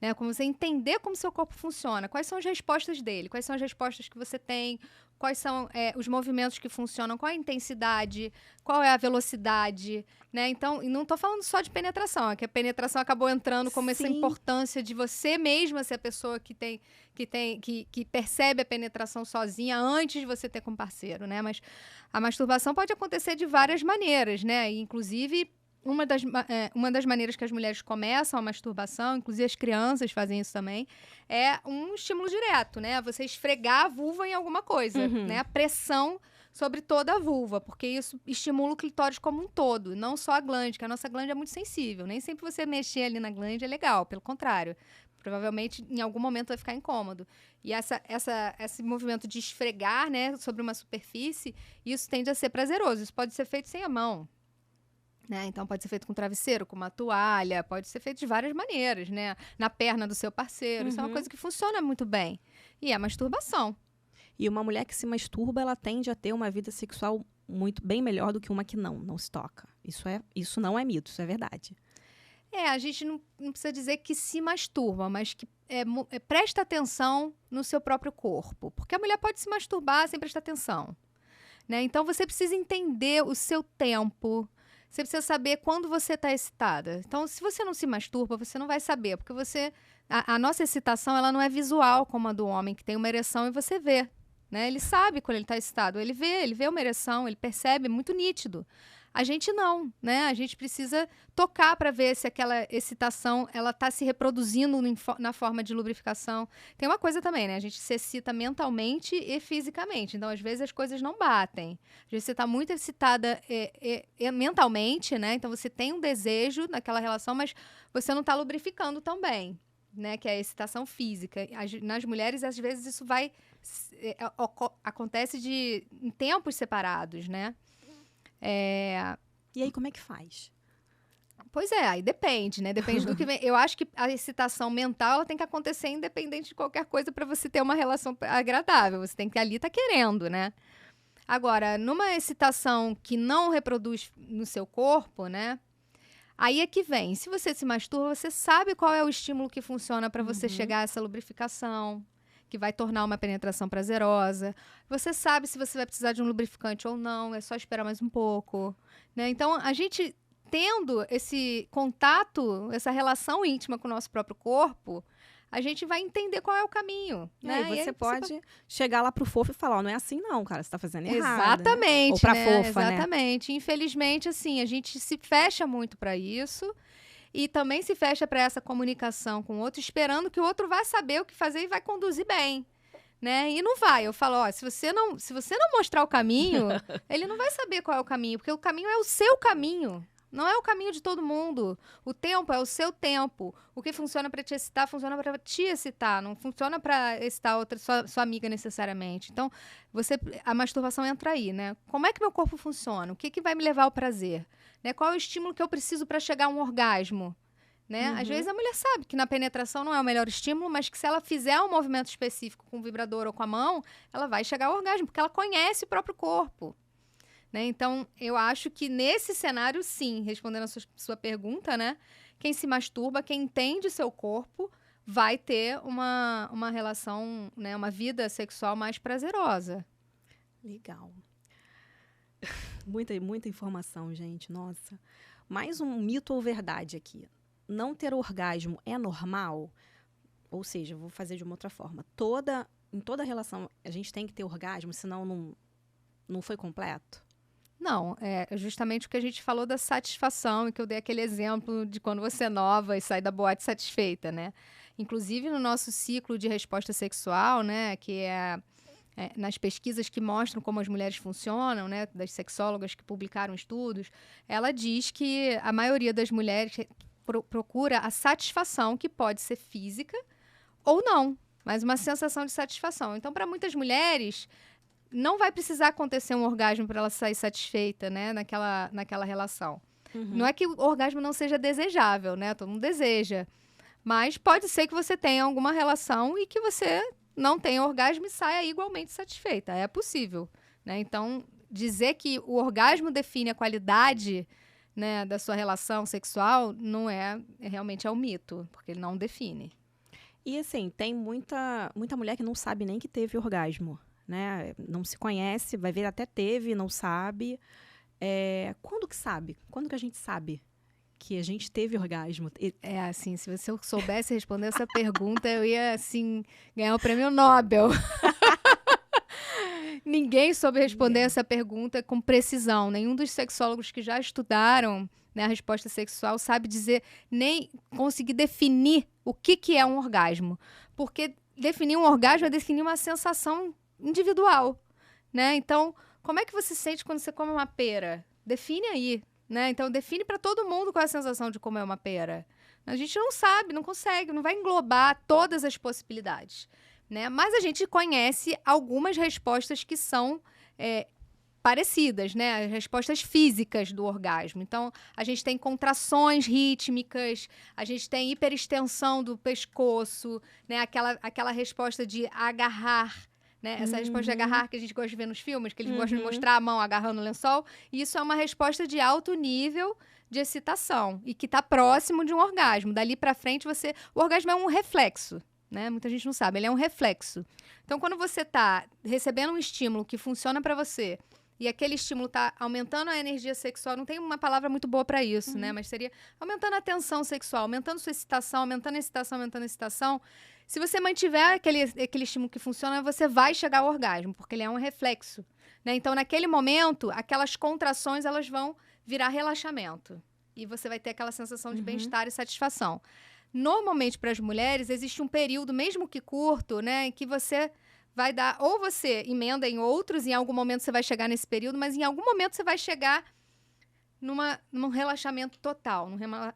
Né? Como você entender como seu corpo funciona, quais são as respostas dele, quais são as respostas que você tem, quais são os movimentos que funcionam, qual é a intensidade, qual é a velocidade, né? Então, e não estou falando só de penetração, é que a penetração acabou entrando como essa importância de você mesma ser a pessoa que percebe a penetração sozinha antes de você ter com parceiro, né? Mas a masturbação pode acontecer de várias maneiras, né? E, inclusive, uma das maneiras que as mulheres começam a masturbação, inclusive as crianças fazem isso também, é um estímulo direto, né? Você esfregar a vulva em alguma coisa, né? A pressão sobre toda a vulva, porque isso estimula o clitóris como um todo, não só a glande, que a nossa glande é muito sensível. Nem sempre você mexer ali na glande é legal, pelo contrário. Provavelmente, em algum momento, vai ficar incômodo. E esse movimento de esfregar, né, sobre uma superfície, isso tende a ser prazeroso. Isso pode ser feito sem a mão. Né? Então, pode ser feito com travesseiro, com uma toalha, pode ser feito de várias maneiras, né? Na perna do seu parceiro. Isso é uma coisa que funciona muito bem. E é masturbação. E uma mulher que se masturba, ela tende a ter uma vida sexual bem melhor do que uma que não se toca. Isso não é mito, isso é verdade. A gente não precisa dizer que se masturba, mas que presta atenção no seu próprio corpo. Porque a mulher pode se masturbar sem prestar atenção. Né? Então, você precisa entender o seu tempo. Você precisa saber quando você está excitada. Então, se você não se masturba, você não vai saber. Porque a nossa excitação, ela não é visual como a do homem, que tem uma ereção e você vê. Né? Ele sabe quando ele está excitado. Ele vê uma ereção, ele percebe, é muito nítido. A gente não, né? A gente precisa tocar para ver se aquela excitação ela está se reproduzindo na forma de lubrificação. Tem uma coisa também, né? A gente se excita mentalmente e fisicamente. Então, às vezes, as coisas não batem. Às vezes, você está muito excitada mentalmente, né? Então, você tem um desejo naquela relação, mas você não está lubrificando tão bem, né? Que é a excitação física. Nas mulheres, às vezes, isso acontece em tempos separados, né? E aí, como é que faz? Pois aí depende, né? Depende do que vem. Eu acho que a excitação mental ela tem que acontecer independente de qualquer coisa para você ter uma relação agradável. Você tem que ali estar querendo, né? Agora, numa excitação que não reproduz no seu corpo, né? Aí é que vem. Se você se masturba, você sabe qual é o estímulo que funciona para você chegar a essa lubrificação, que vai tornar uma penetração prazerosa. Você sabe se você vai precisar de um lubrificante ou não, é só esperar mais um pouco. Né? Então, a gente tendo esse contato, essa relação íntima com o nosso próprio corpo, a gente vai entender qual é o caminho. Né? E você pode chegar lá pro fofo e falar, não é assim não, cara, você tá fazendo errado. Exatamente. Né? Ou pra fofa, exatamente. Né? Infelizmente, assim, a gente se fecha muito para isso. E também se fecha para essa comunicação com o outro, esperando que o outro vá saber o que fazer e vai conduzir bem, né? E não vai. Eu falo, se você não mostrar o caminho, ele não vai saber qual é o caminho, porque o caminho é o seu caminho, não é o caminho de todo mundo. O tempo é o seu tempo. O que funciona para te excitar, funciona para te excitar, não funciona para excitar sua amiga necessariamente. Então, a masturbação entra aí, né? Como é que meu corpo funciona? O que vai me levar ao prazer? Né? Qual é o estímulo que eu preciso para chegar a um orgasmo? Né? Às vezes a mulher sabe que na penetração não é o melhor estímulo, mas que se ela fizer um movimento específico com o vibrador ou com a mão, ela vai chegar ao orgasmo, porque ela conhece o próprio corpo. né? Então, eu acho que nesse cenário, sim, respondendo a sua pergunta, né? Quem se masturba, quem entende o seu corpo, vai ter uma relação, né? Uma vida sexual mais prazerosa. Legal. Muita informação, gente. Nossa. Mais um mito ou verdade aqui. Não ter orgasmo é normal? Ou seja, vou fazer de uma outra forma. Em toda relação, a gente tem que ter orgasmo, senão não foi completo? Não, é justamente o que a gente falou da satisfação, e que eu dei aquele exemplo de quando você é nova e sai da boate satisfeita, né? Inclusive, no nosso ciclo de resposta sexual, né, que nas pesquisas que mostram como as mulheres funcionam, né, das sexólogas que publicaram estudos, ela diz que a maioria das mulheres procura a satisfação, que pode ser física ou não, mas uma sensação de satisfação. Então, para muitas mulheres, não vai precisar acontecer um orgasmo para ela sair satisfeita, né, naquela relação. Uhum. Não é que o orgasmo não seja desejável, né? Todo mundo deseja. Mas pode ser que você tenha alguma relação e que você não tenha orgasmo e saia igualmente satisfeita. É possível, né? Então, dizer que o orgasmo define a qualidade, né, da sua relação sexual não realmente é um mito, porque ele não define. E assim, tem muita mulher que não sabe nem que teve orgasmo, né? Não se conhece, vai ver até teve, não sabe. Quando que sabe? Quando que a gente sabe que a gente teve orgasmo? Assim, se você soubesse responder essa pergunta, eu ia, assim, ganhar o prêmio Nobel. Ninguém soube responder essa pergunta com precisão. Nenhum dos sexólogos que já estudaram, né, a resposta sexual sabe dizer, nem conseguir definir o que é um orgasmo. Porque definir um orgasmo é definir uma sensação individual, né? Então, como é que você se sente quando você come uma pera? Define aí, né? Então, define para todo mundo qual é a sensação de comer uma pera. A gente não sabe, não consegue, não vai englobar todas as possibilidades, né? Mas a gente conhece algumas respostas que são parecidas, né? As respostas físicas do orgasmo. Então, a gente tem contrações rítmicas, a gente tem hiperextensão do pescoço, né? Aquela resposta de agarrar, né? Essa resposta de agarrar que a gente gosta de ver nos filmes, que eles gostam de mostrar a mão agarrando o lençol. E isso é uma resposta de alto nível de excitação e que está próximo de um orgasmo. Dali para frente, o orgasmo é um reflexo, né? Muita gente não sabe, ele é um reflexo. Então, quando você está recebendo um estímulo que funciona para você e aquele estímulo está aumentando a energia sexual, não tem uma palavra muito boa para isso, né? Mas seria aumentando a tensão sexual, aumentando sua excitação, aumentando a excitação, aumentando a excitação. Se você mantiver aquele estímulo que funciona, você vai chegar ao orgasmo, porque ele é um reflexo, né? Então, naquele momento, aquelas contrações, elas vão virar relaxamento. E você vai ter aquela sensação de bem-estar e satisfação. Normalmente, para as mulheres, existe um período, mesmo que curto, né, em que você vai dar, ou você emenda em outros, em algum momento você vai chegar nesse período, mas em algum momento você vai chegar num relaxamento total,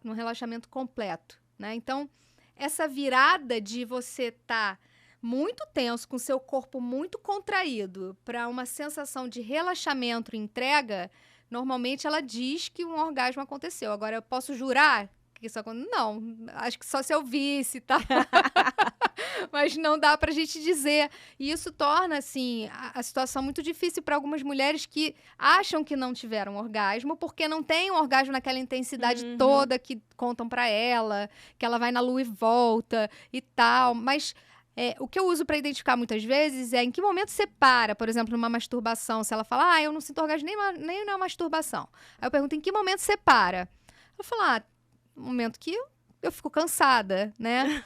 num relaxamento completo, né? Então, essa virada de você estar muito tenso, com seu corpo muito contraído, para uma sensação de relaxamento e entrega, normalmente ela diz que um orgasmo aconteceu. Agora, eu posso jurar que isso aconteceu? Não, acho que só se eu visse, tá? Mas não dá pra gente dizer. E isso torna, assim, a situação muito difícil para algumas mulheres que acham que não tiveram orgasmo, porque não tem um orgasmo naquela intensidade toda que contam pra ela, que ela vai na lua e volta e tal. Mas o que eu uso para identificar muitas vezes é em que momento você para, por exemplo, numa masturbação. Se ela fala, eu não sinto orgasmo nem na masturbação. Aí eu pergunto, em que momento você para? Eu falo, no momento que eu fico cansada, né?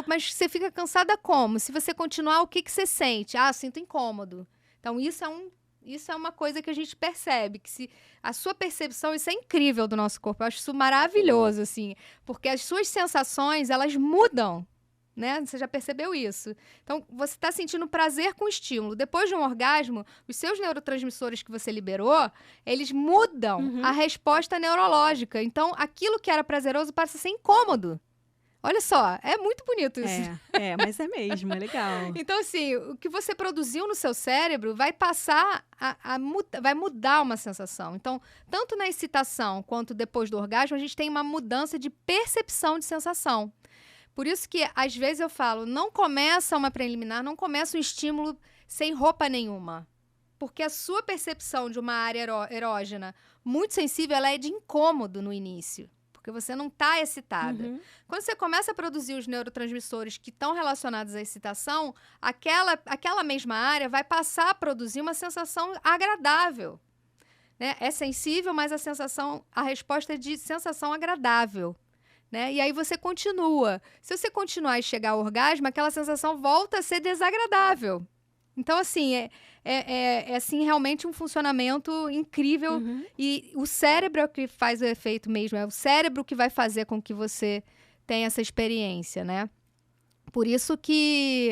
Mas você fica cansada como? Se você continuar, o que você sente? Sinto incômodo. Então, isso é uma coisa que a gente percebe, que se a sua percepção, isso é incrível do nosso corpo. Eu acho isso maravilhoso, assim, porque as suas sensações, elas mudam, né? Você já percebeu isso? Então, você está sentindo prazer com o estímulo. Depois de um orgasmo, os seus neurotransmissores que você liberou, eles mudam a resposta neurológica. Então, aquilo que era prazeroso passa a ser incômodo. Olha só, é muito bonito isso. Mas é mesmo, é legal. Então, assim, o que você produziu no seu cérebro vai passar vai mudar uma sensação. Então, tanto na excitação quanto depois do orgasmo, a gente tem uma mudança de percepção de sensação. Por isso que, às vezes, eu falo, não começa uma preliminar, não começa um estímulo sem roupa nenhuma. porque a sua percepção de uma área erógena muito sensível, ela é de incômodo no início, porque você não está excitada. Uhum. Quando você começa a produzir os neurotransmissores que estão relacionados à excitação, aquela mesma área vai passar a produzir uma sensação agradável. Né? É sensível, mas a resposta é de sensação agradável. Né? E aí você continua. Se você continuar e chegar ao orgasmo, aquela sensação volta a ser desagradável. Então, assim, assim, realmente um funcionamento incrível. Uhum. E o cérebro é o que faz o efeito mesmo. É o cérebro que vai fazer com que você tenha essa experiência, né? Por isso que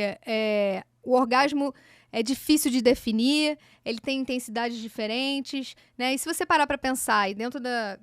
o orgasmo é difícil de definir, ele tem intensidades diferentes, né? E se você parar para pensar, e dentro da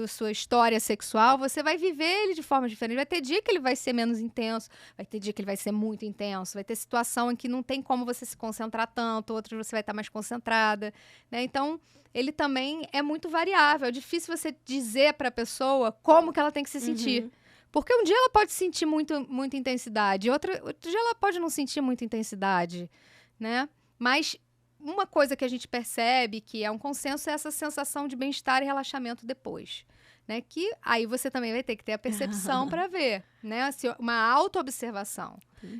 sua história sexual, você vai viver ele de forma diferente. Vai ter dia que ele vai ser menos intenso, vai ter dia que ele vai ser muito intenso, vai ter situação em que não tem como você se concentrar tanto, outras você vai estar mais concentrada, né? Então, ele também é muito variável. É difícil você dizer para a pessoa como que ela tem que se sentir. Uhum. Porque um dia ela pode sentir muita intensidade, outro dia ela pode não sentir muita intensidade, né? Mas uma coisa que a gente percebe que é um consenso é essa sensação de bem-estar e relaxamento depois, né? Que aí você também vai ter que ter a percepção para ver, né? Assim, uma auto-observação,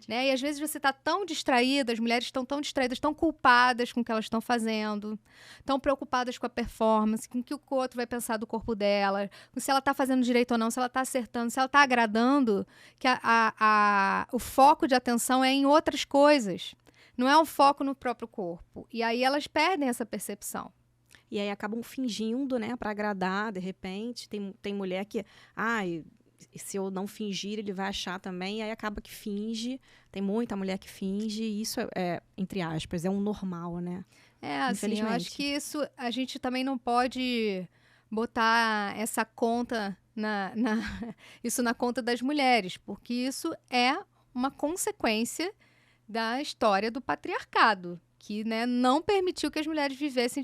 né? E às vezes você está tão distraída, as mulheres estão tão distraídas, tão culpadas com o que elas estão fazendo, tão preocupadas com a performance, com o que o outro vai pensar do corpo dela, com se ela está fazendo direito ou não, se ela está acertando, se ela está agradando, que o foco de atenção é em outras coisas. Não é um foco no próprio corpo. E aí elas perdem essa percepção. E aí acabam fingindo, né, para agradar, de repente. Tem mulher que, se eu não fingir, ele vai achar também. E aí acaba que finge. Tem muita mulher que finge. E isso entre aspas, é um normal, né? Assim, eu acho que isso a gente também não pode botar essa conta isso na conta das mulheres, porque isso é uma consequência da história do patriarcado, que, né, não permitiu que as mulheres vivessem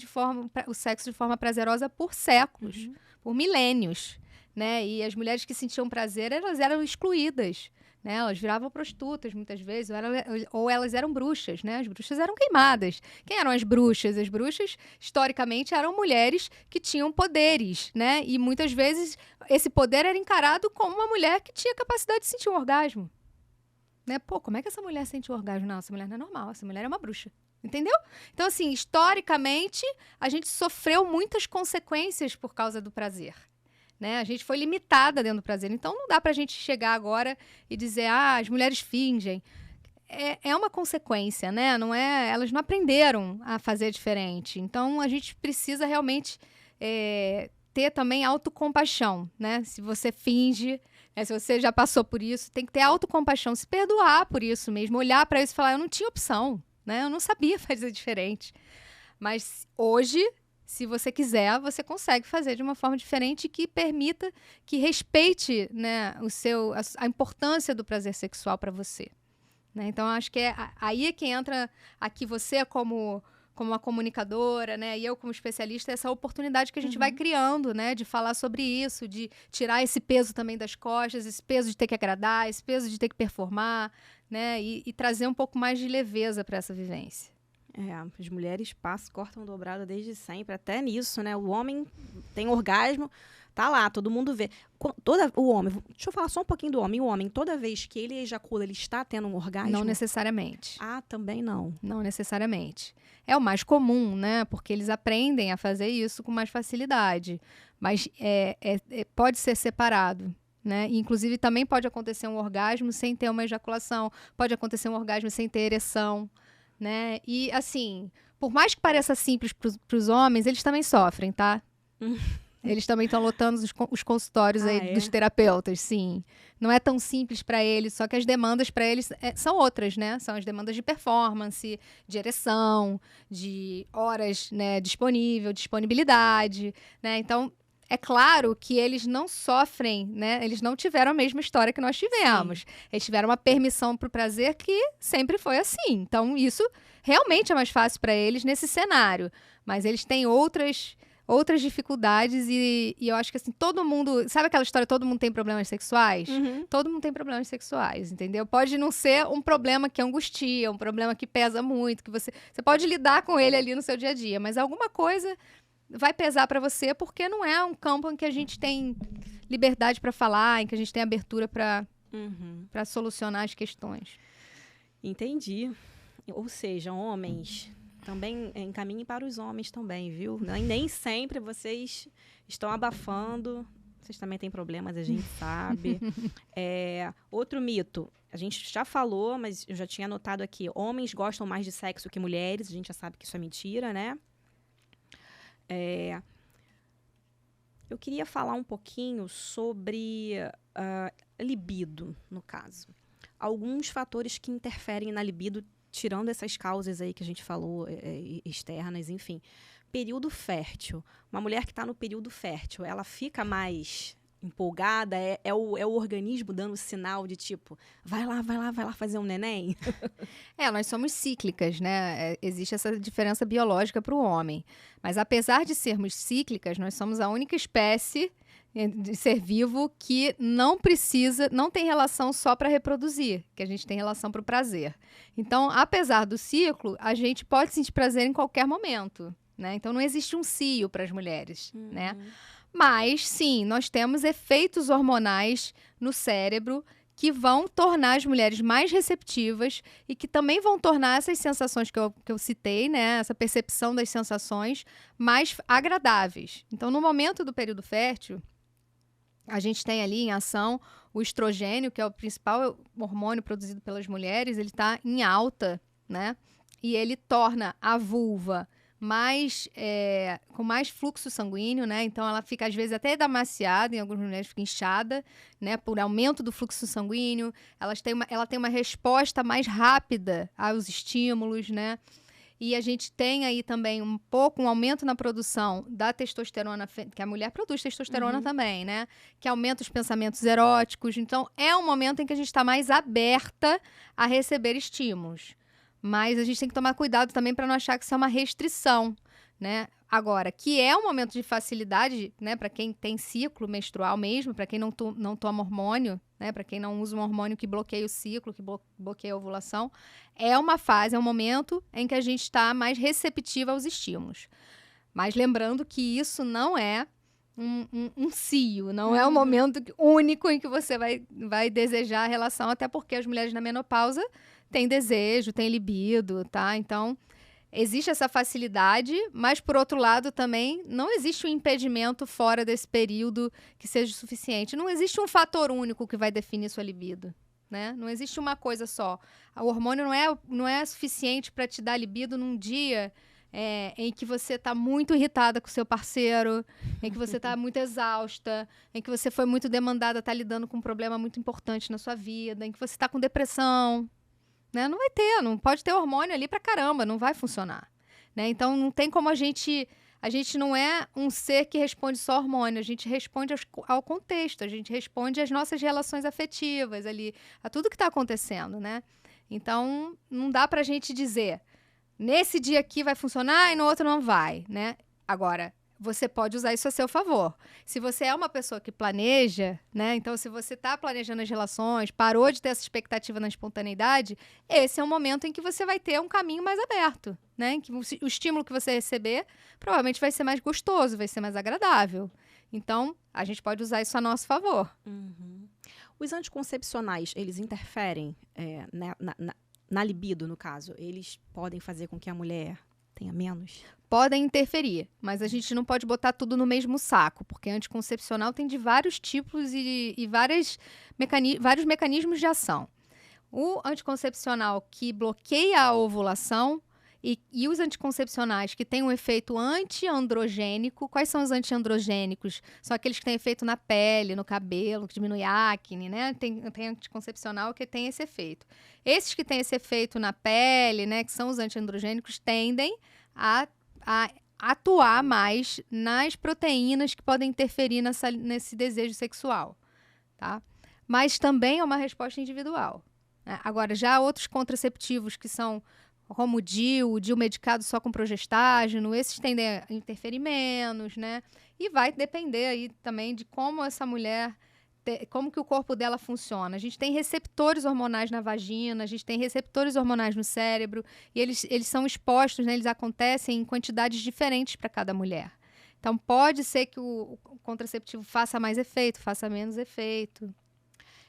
o sexo de forma prazerosa por séculos, por milênios, né? E as mulheres que sentiam prazer, elas eram excluídas, né? Elas viravam prostitutas muitas vezes, ou elas eram bruxas, né? As bruxas eram queimadas. Quem eram as bruxas? As bruxas, historicamente, eram mulheres que tinham poderes, né? E muitas vezes esse poder era encarado como uma mulher que tinha capacidade de sentir um orgasmo. Né? Pô, como é que essa mulher sente o orgasmo? Não, essa mulher não é normal, essa mulher é uma bruxa. Entendeu? Então, assim, historicamente, a gente sofreu muitas consequências por causa do prazer. Né? A gente foi limitada dentro do prazer. Então, não dá pra gente chegar agora e dizer, as mulheres fingem. É uma consequência, né? Não é, elas não aprenderam a fazer diferente. Então, a gente precisa realmente ter também autocompaixão, né? Se você finge... se você já passou por isso, tem que ter autocompaixão, se perdoar por isso mesmo, olhar para isso e falar, eu não tinha opção, né? Eu não sabia fazer diferente. Mas hoje, se você quiser, você consegue fazer de uma forma diferente que permita, que respeite, né, a importância do prazer sexual para você. Né? Então, acho que aí é que entra aqui você como uma comunicadora, né, e eu como especialista, essa oportunidade que a gente vai criando, né, de falar sobre isso, de tirar esse peso também das costas, esse peso de ter que agradar, esse peso de ter que performar, né, e trazer um pouco mais de leveza para essa vivência. As mulheres cortam dobrada desde sempre, até nisso, né, o homem tem orgasmo, tá lá, todo mundo vê. O homem, deixa eu falar só um pouquinho do homem. O homem, toda vez que ele ejacula, ele está tendo um orgasmo? Não necessariamente. Também não. Não necessariamente. É o mais comum, né? Porque eles aprendem a fazer isso com mais facilidade. Mas pode ser separado, né? E, inclusive, também pode acontecer um orgasmo sem ter uma ejaculação. Pode acontecer um orgasmo sem ter ereção, né? E, assim, por mais que pareça simples para os homens, eles também sofrem, tá? Eles também estão lotando os consultórios dos terapeutas, sim. Não é tão simples para eles, só que as demandas para eles são outras, né? São as demandas de performance, de ereção, de horas, né, disponibilidade, né? Então, é claro que eles não sofrem, né? Eles não tiveram a mesma história que nós tivemos. Sim. Eles tiveram uma permissão para o prazer que sempre foi assim. Então, isso realmente é mais fácil para eles nesse cenário. Mas eles têm outras outras dificuldades e eu acho que assim, todo mundo... Sabe aquela história, todo mundo tem problemas sexuais? Todo mundo tem problemas sexuais, entendeu? Pode não ser um problema que angustia, um problema que pesa muito, que você pode lidar com ele ali no seu dia a dia, mas alguma coisa vai pesar para você porque não é um campo em que a gente tem liberdade para falar, em que a gente tem abertura para solucionar as questões. Entendi. Ou seja, homens, também encaminhem para os homens também, viu? Nem sempre vocês estão abafando. Vocês também têm problemas, a gente sabe. Outro mito. A gente já falou, mas eu já tinha anotado aqui. Homens gostam mais de sexo que mulheres. A gente já sabe que isso é mentira, né? Eu queria falar um pouquinho sobre libido, no caso. Alguns fatores que interferem na libido, tirando essas causas aí que a gente falou, externas, enfim. Período fértil. Uma mulher que está no período fértil, ela fica mais empolgada? É o organismo dando sinal de tipo, vai lá fazer um neném? Nós somos cíclicas, né? Existe essa diferença biológica para o homem. Mas apesar de sermos cíclicas, nós somos a única espécie de ser vivo que não tem relação só para reproduzir, que a gente tem relação para o prazer. Então, apesar do ciclo, a gente pode sentir prazer em qualquer momento, né? Então, não existe um cio para as mulheres, né? Mas, sim, nós temos efeitos hormonais no cérebro que vão tornar as mulheres mais receptivas e que também vão tornar essas sensações que eu citei, né? Essa percepção das sensações mais agradáveis. Então, no momento do período fértil, a gente tem ali em ação o estrogênio, que é o principal hormônio produzido pelas mulheres, ele está em alta, né? E ele torna a vulva com mais fluxo sanguíneo, né? Então, ela fica, às vezes, até edamaciada, em algumas mulheres fica inchada, né? Por aumento do fluxo sanguíneo. Ela tem uma resposta mais rápida aos estímulos, né? E a gente tem aí também um aumento na produção da testosterona, que a mulher produz testosterona também, né? Que aumenta os pensamentos eróticos. Então, é um momento em que a gente está mais aberta a receber estímulos. Mas a gente tem que tomar cuidado também para não achar que isso é uma restrição, né? Agora, que é um momento de facilidade, né? Para quem tem ciclo menstrual mesmo, para quem não toma hormônio, né? Para quem não usa um hormônio que bloqueia o ciclo, que bloqueia a ovulação, é uma fase, é um momento em que a gente está mais receptiva aos estímulos. Mas lembrando que isso não é um cio, não é um momento único em que você vai desejar a relação, até porque as mulheres na menopausa têm desejo, têm libido, tá? Então, existe essa facilidade, mas, por outro lado, também não existe um impedimento fora desse período que seja suficiente. Não existe um fator único que vai definir sua libido, né? Não existe uma coisa só. O hormônio não é suficiente para te dar libido num dia em que você está muito irritada com o seu parceiro, em que você está muito exausta, em que você foi muito demandada, está lidando com um problema muito importante na sua vida, em que você está com depressão, né? Não pode ter hormônio ali pra caramba, não vai funcionar, né? Então, não tem como a gente não é um ser que responde só hormônio, a gente responde ao contexto, a gente responde às nossas relações afetivas ali, a tudo que está acontecendo, né? Então, não dá pra gente dizer, nesse dia aqui vai funcionar e no outro não vai, né? Agora, você pode usar isso a seu favor. Se você é uma pessoa que planeja, né? Então, se você está planejando as relações, parou de ter essa expectativa na espontaneidade, esse é um momento em que você vai ter um caminho mais aberto, né? Em que o estímulo que você receber provavelmente vai ser mais gostoso, vai ser mais agradável. Então, a gente pode usar isso a nosso favor. Os anticoncepcionais, eles interferem na libido, no caso? Eles podem fazer com que a mulher tenha menos? Podem interferir, mas a gente não pode botar tudo no mesmo saco, porque anticoncepcional tem de vários tipos e vários mecanismos de ação. O anticoncepcional que bloqueia a ovulação e os anticoncepcionais que têm um efeito antiandrogênico. Quais são os antiandrogênicos? São aqueles que têm efeito na pele, no cabelo, que diminui a acne, né? Tem anticoncepcional que tem esse efeito. Esses que têm esse efeito na pele, né, que são os antiandrogênicos, tendem a atuar mais nas proteínas que podem interferir nesse desejo sexual, tá? Mas também é uma resposta individual, né? Agora, já outros contraceptivos que são Romudil, o DIU medicado só com progestágeno, esses tendem a interferir menos, né? E vai depender aí também de como essa mulher, como que o corpo dela funciona. A gente tem receptores hormonais na vagina, a gente tem receptores hormonais no cérebro, e eles são expostos, né? Eles acontecem em quantidades diferentes para cada mulher. Então, pode ser que o contraceptivo faça mais efeito, faça menos efeito.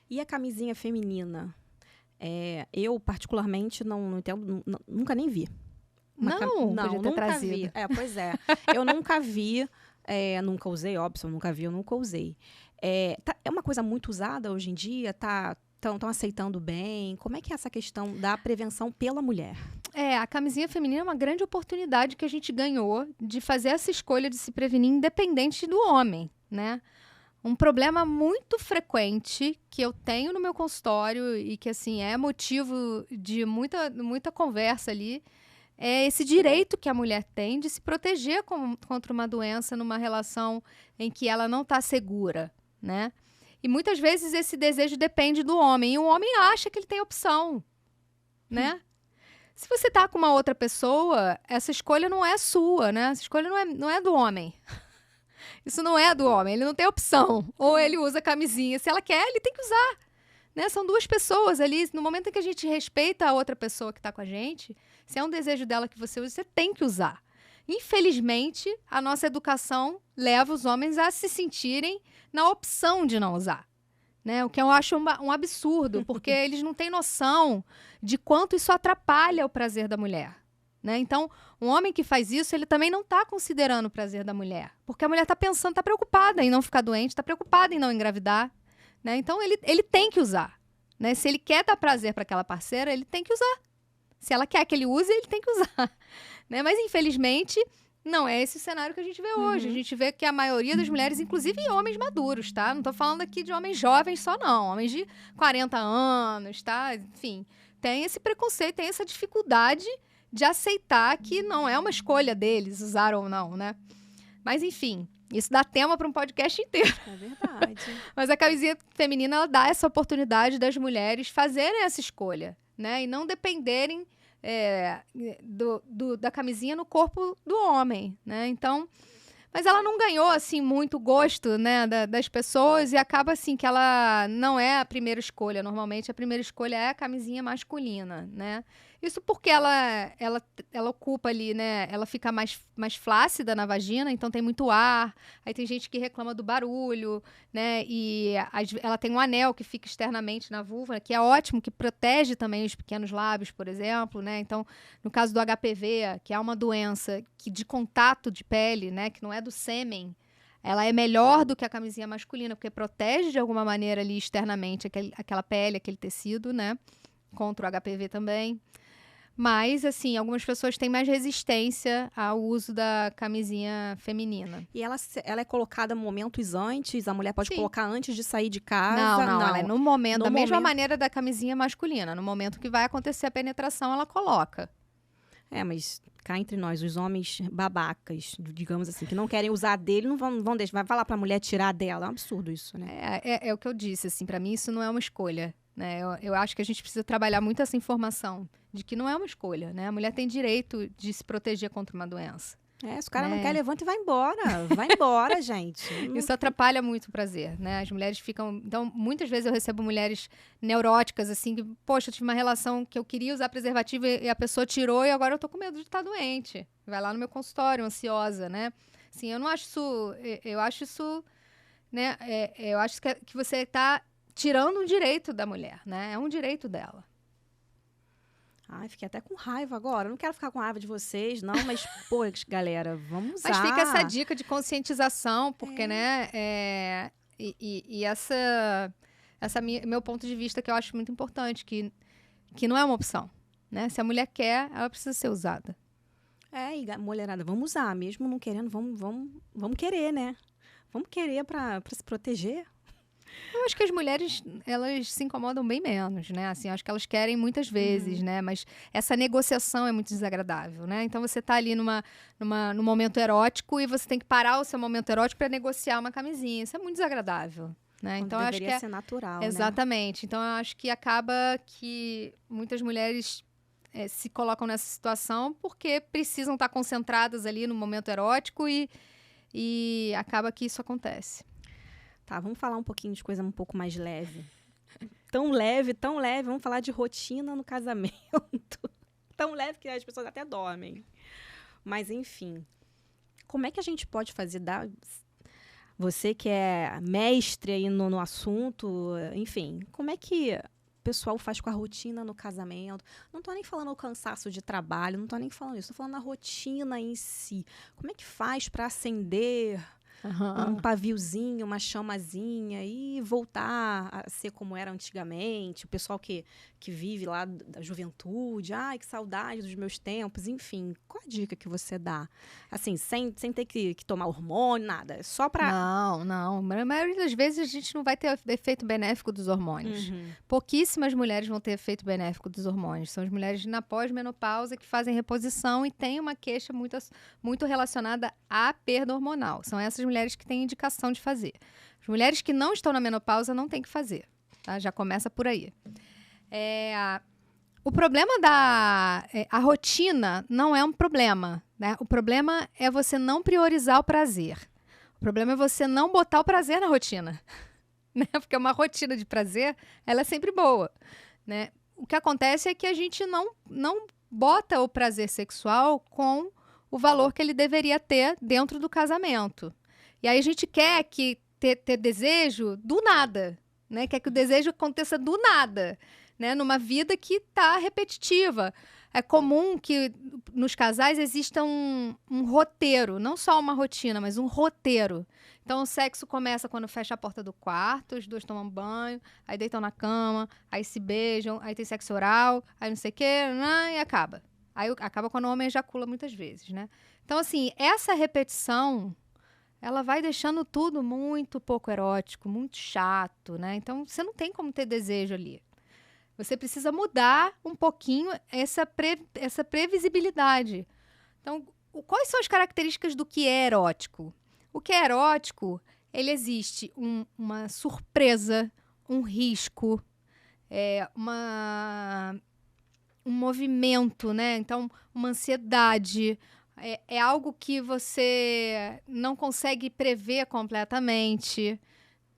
E a camisinha feminina? Eu, particularmente, não entendo, nunca nem vi. Não, não, nunca trazido. Vi. Pois é. Eu nunca vi, nunca usei, óbvio, eu nunca usei. É uma coisa muito usada hoje em dia? Estão aceitando bem? Como é que é essa questão da prevenção pela mulher? A camisinha feminina é uma grande oportunidade que a gente ganhou de fazer essa escolha de se prevenir independente do homem, né? Um problema muito frequente que eu tenho no meu consultório e que, assim, é motivo de muita conversa ali, é esse direito que a mulher tem de se proteger contra uma doença numa relação em que ela não está segura, né? E muitas vezes esse desejo depende do homem. E o homem acha que ele tem opção, né? Se você tá com uma outra pessoa, essa escolha não é sua, né? Essa escolha não é do homem. Isso não é do homem, ele não tem opção. Ou ele usa camisinha. Se ela quer, ele tem que usar. Né? São duas pessoas ali. No momento em que a gente respeita a outra pessoa que está com a gente, se é um desejo dela que você usa, você tem que usar. Infelizmente, a nossa educação leva os homens a se sentirem na opção de não usar. Né? O que eu acho um absurdo, porque eles não têm noção de quanto isso atrapalha o prazer da mulher. Né? Então, um homem que faz isso, ele também não está considerando o prazer da mulher. Porque a mulher está pensando, está preocupada em não ficar doente, está preocupada em não engravidar. Né? Então, ele tem que usar. Né? Se ele quer dar prazer para aquela parceira, ele tem que usar. Se ela quer que ele use, ele tem que usar. Né? Mas, infelizmente, não é esse o cenário que a gente vê hoje. A gente vê que a maioria das mulheres, inclusive homens maduros, tá? Não estou falando aqui de homens jovens só, não. Homens de 40 anos, tá? Enfim, tem esse preconceito, tem essa dificuldade de aceitar que não é uma escolha deles usar ou não, né? Mas, enfim, isso dá tema para um podcast inteiro. É verdade. Mas a camisinha feminina, ela dá essa oportunidade das mulheres fazerem essa escolha, né? E não dependerem da camisinha no corpo do homem, né? Então, mas ela não ganhou, assim, muito gosto, né, das pessoas e acaba, assim, que ela não é a primeira escolha. Normalmente, a primeira escolha é a camisinha masculina, né? Isso porque ela ocupa ali, né? Ela fica mais flácida na vagina, então tem muito ar. Aí tem gente que reclama do barulho, né? E ela tem um anel que fica externamente na vulva, que é ótimo, que protege também os pequenos lábios, por exemplo, né? Então, no caso do HPV, que é uma doença de contato de pele, né? Que não é do sêmen, ela é melhor do que a camisinha masculina, porque protege de alguma maneira ali externamente aquela pele, aquele tecido, né? Contra o HPV também. Mas, assim, algumas pessoas têm mais resistência ao uso da camisinha feminina. E ela é colocada momentos antes? A mulher pode Sim. colocar antes de sair de casa? Não. Ela é no momento, da mesma maneira da camisinha masculina. No momento que vai acontecer a penetração, ela coloca. Mas cá entre nós, os homens babacas, digamos assim, que não querem usar dele, não vão deixar. Vai falar pra mulher tirar dela. É um absurdo isso, né? É o que eu disse, assim, pra mim isso não é uma escolha. Né? Eu acho que a gente precisa trabalhar muito essa informação de que não é uma escolha, né? A mulher tem direito de se proteger contra uma doença. Se o cara não quer, levanta e vai embora. Vai embora, gente. Isso atrapalha muito o prazer, né? As mulheres ficam... Então, muitas vezes eu recebo mulheres neuróticas, assim, que, poxa, eu tive uma relação que eu queria usar preservativo e a pessoa tirou e agora eu tô com medo de estar doente. Vai lá no meu consultório, ansiosa, né? Assim, eu não acho isso... Eu acho isso... Né? Eu acho que você tá tirando um direito da mulher, né? É um direito dela. Ai, fiquei até com raiva agora. Eu não quero ficar com raiva de vocês, não, mas, pô, galera, vamos usar. Mas fica essa dica de conscientização, porque, né? Meu ponto de vista que eu acho muito importante, que não é uma opção, né? Se a mulher quer, ela precisa ser usada. E mulherada, vamos usar, mesmo não querendo, vamos querer, né? Vamos querer para se proteger. Eu acho que as mulheres, elas se incomodam bem menos, né? Assim, acho que elas querem muitas vezes, né? Mas essa negociação é muito desagradável, né? Então, você tá ali num momento erótico e você tem que parar o seu momento erótico para negociar uma camisinha. Isso é muito desagradável, né? Então, acho que ser natural, exatamente. Né? Então, eu acho que acaba que muitas mulheres se colocam nessa situação porque precisam estar concentradas ali no momento erótico e acaba que isso acontece. Tá, vamos falar um pouquinho de coisa um pouco mais leve. Tão leve, vamos falar de rotina no casamento. Tão leve que as pessoas até dormem. Mas, enfim, como é que a gente pode fazer? Você que é mestre aí no assunto, enfim, como é que o pessoal faz com a rotina no casamento? Não tô nem falando o cansaço de trabalho, não tô nem falando isso, tô falando a rotina em si. Como é que faz para acender um paviozinho, uma chamazinha e voltar a ser como era antigamente? O pessoal que vive lá da juventude, ai, que saudade dos meus tempos, enfim. Qual a dica que você dá? Assim, sem ter que tomar hormônio, nada, é só pra... Não. Na maioria das vezes a gente não vai ter efeito benéfico dos hormônios. Pouquíssimas mulheres vão ter efeito benéfico dos hormônios. São as mulheres na pós-menopausa que fazem reposição e têm uma queixa muito relacionada à perda hormonal. São essas mulheres que têm indicação de fazer. As mulheres que não estão na menopausa não têm que fazer. Tá? Já começa por aí. O problema a rotina não é um problema, né? O problema é você não priorizar o prazer. O problema é você não botar o prazer na rotina, né? Porque uma rotina de prazer, ela é sempre boa, né? O que acontece é que a gente não bota o prazer sexual com o valor que ele deveria ter dentro do casamento. E aí a gente quer ter desejo do nada, né? Quer que o desejo aconteça do nada, né? Numa vida que está repetitiva. É comum que nos casais exista um roteiro, não só uma rotina, mas um roteiro. Então, o sexo começa quando fecha a porta do quarto, os dois tomam banho, aí deitam na cama, aí se beijam, aí tem sexo oral, aí não sei o quê, e acaba. Aí acaba quando o homem ejacula muitas vezes, né? Então, assim, essa repetição, ela vai deixando tudo muito pouco erótico, muito chato, né? Então, você não tem como ter desejo ali. Você precisa mudar um pouquinho essa previsibilidade. Então, quais são as características do que é erótico? O que é erótico, ele existe uma surpresa, um risco, um movimento, né? Então, uma ansiedade. É algo que você não consegue prever completamente.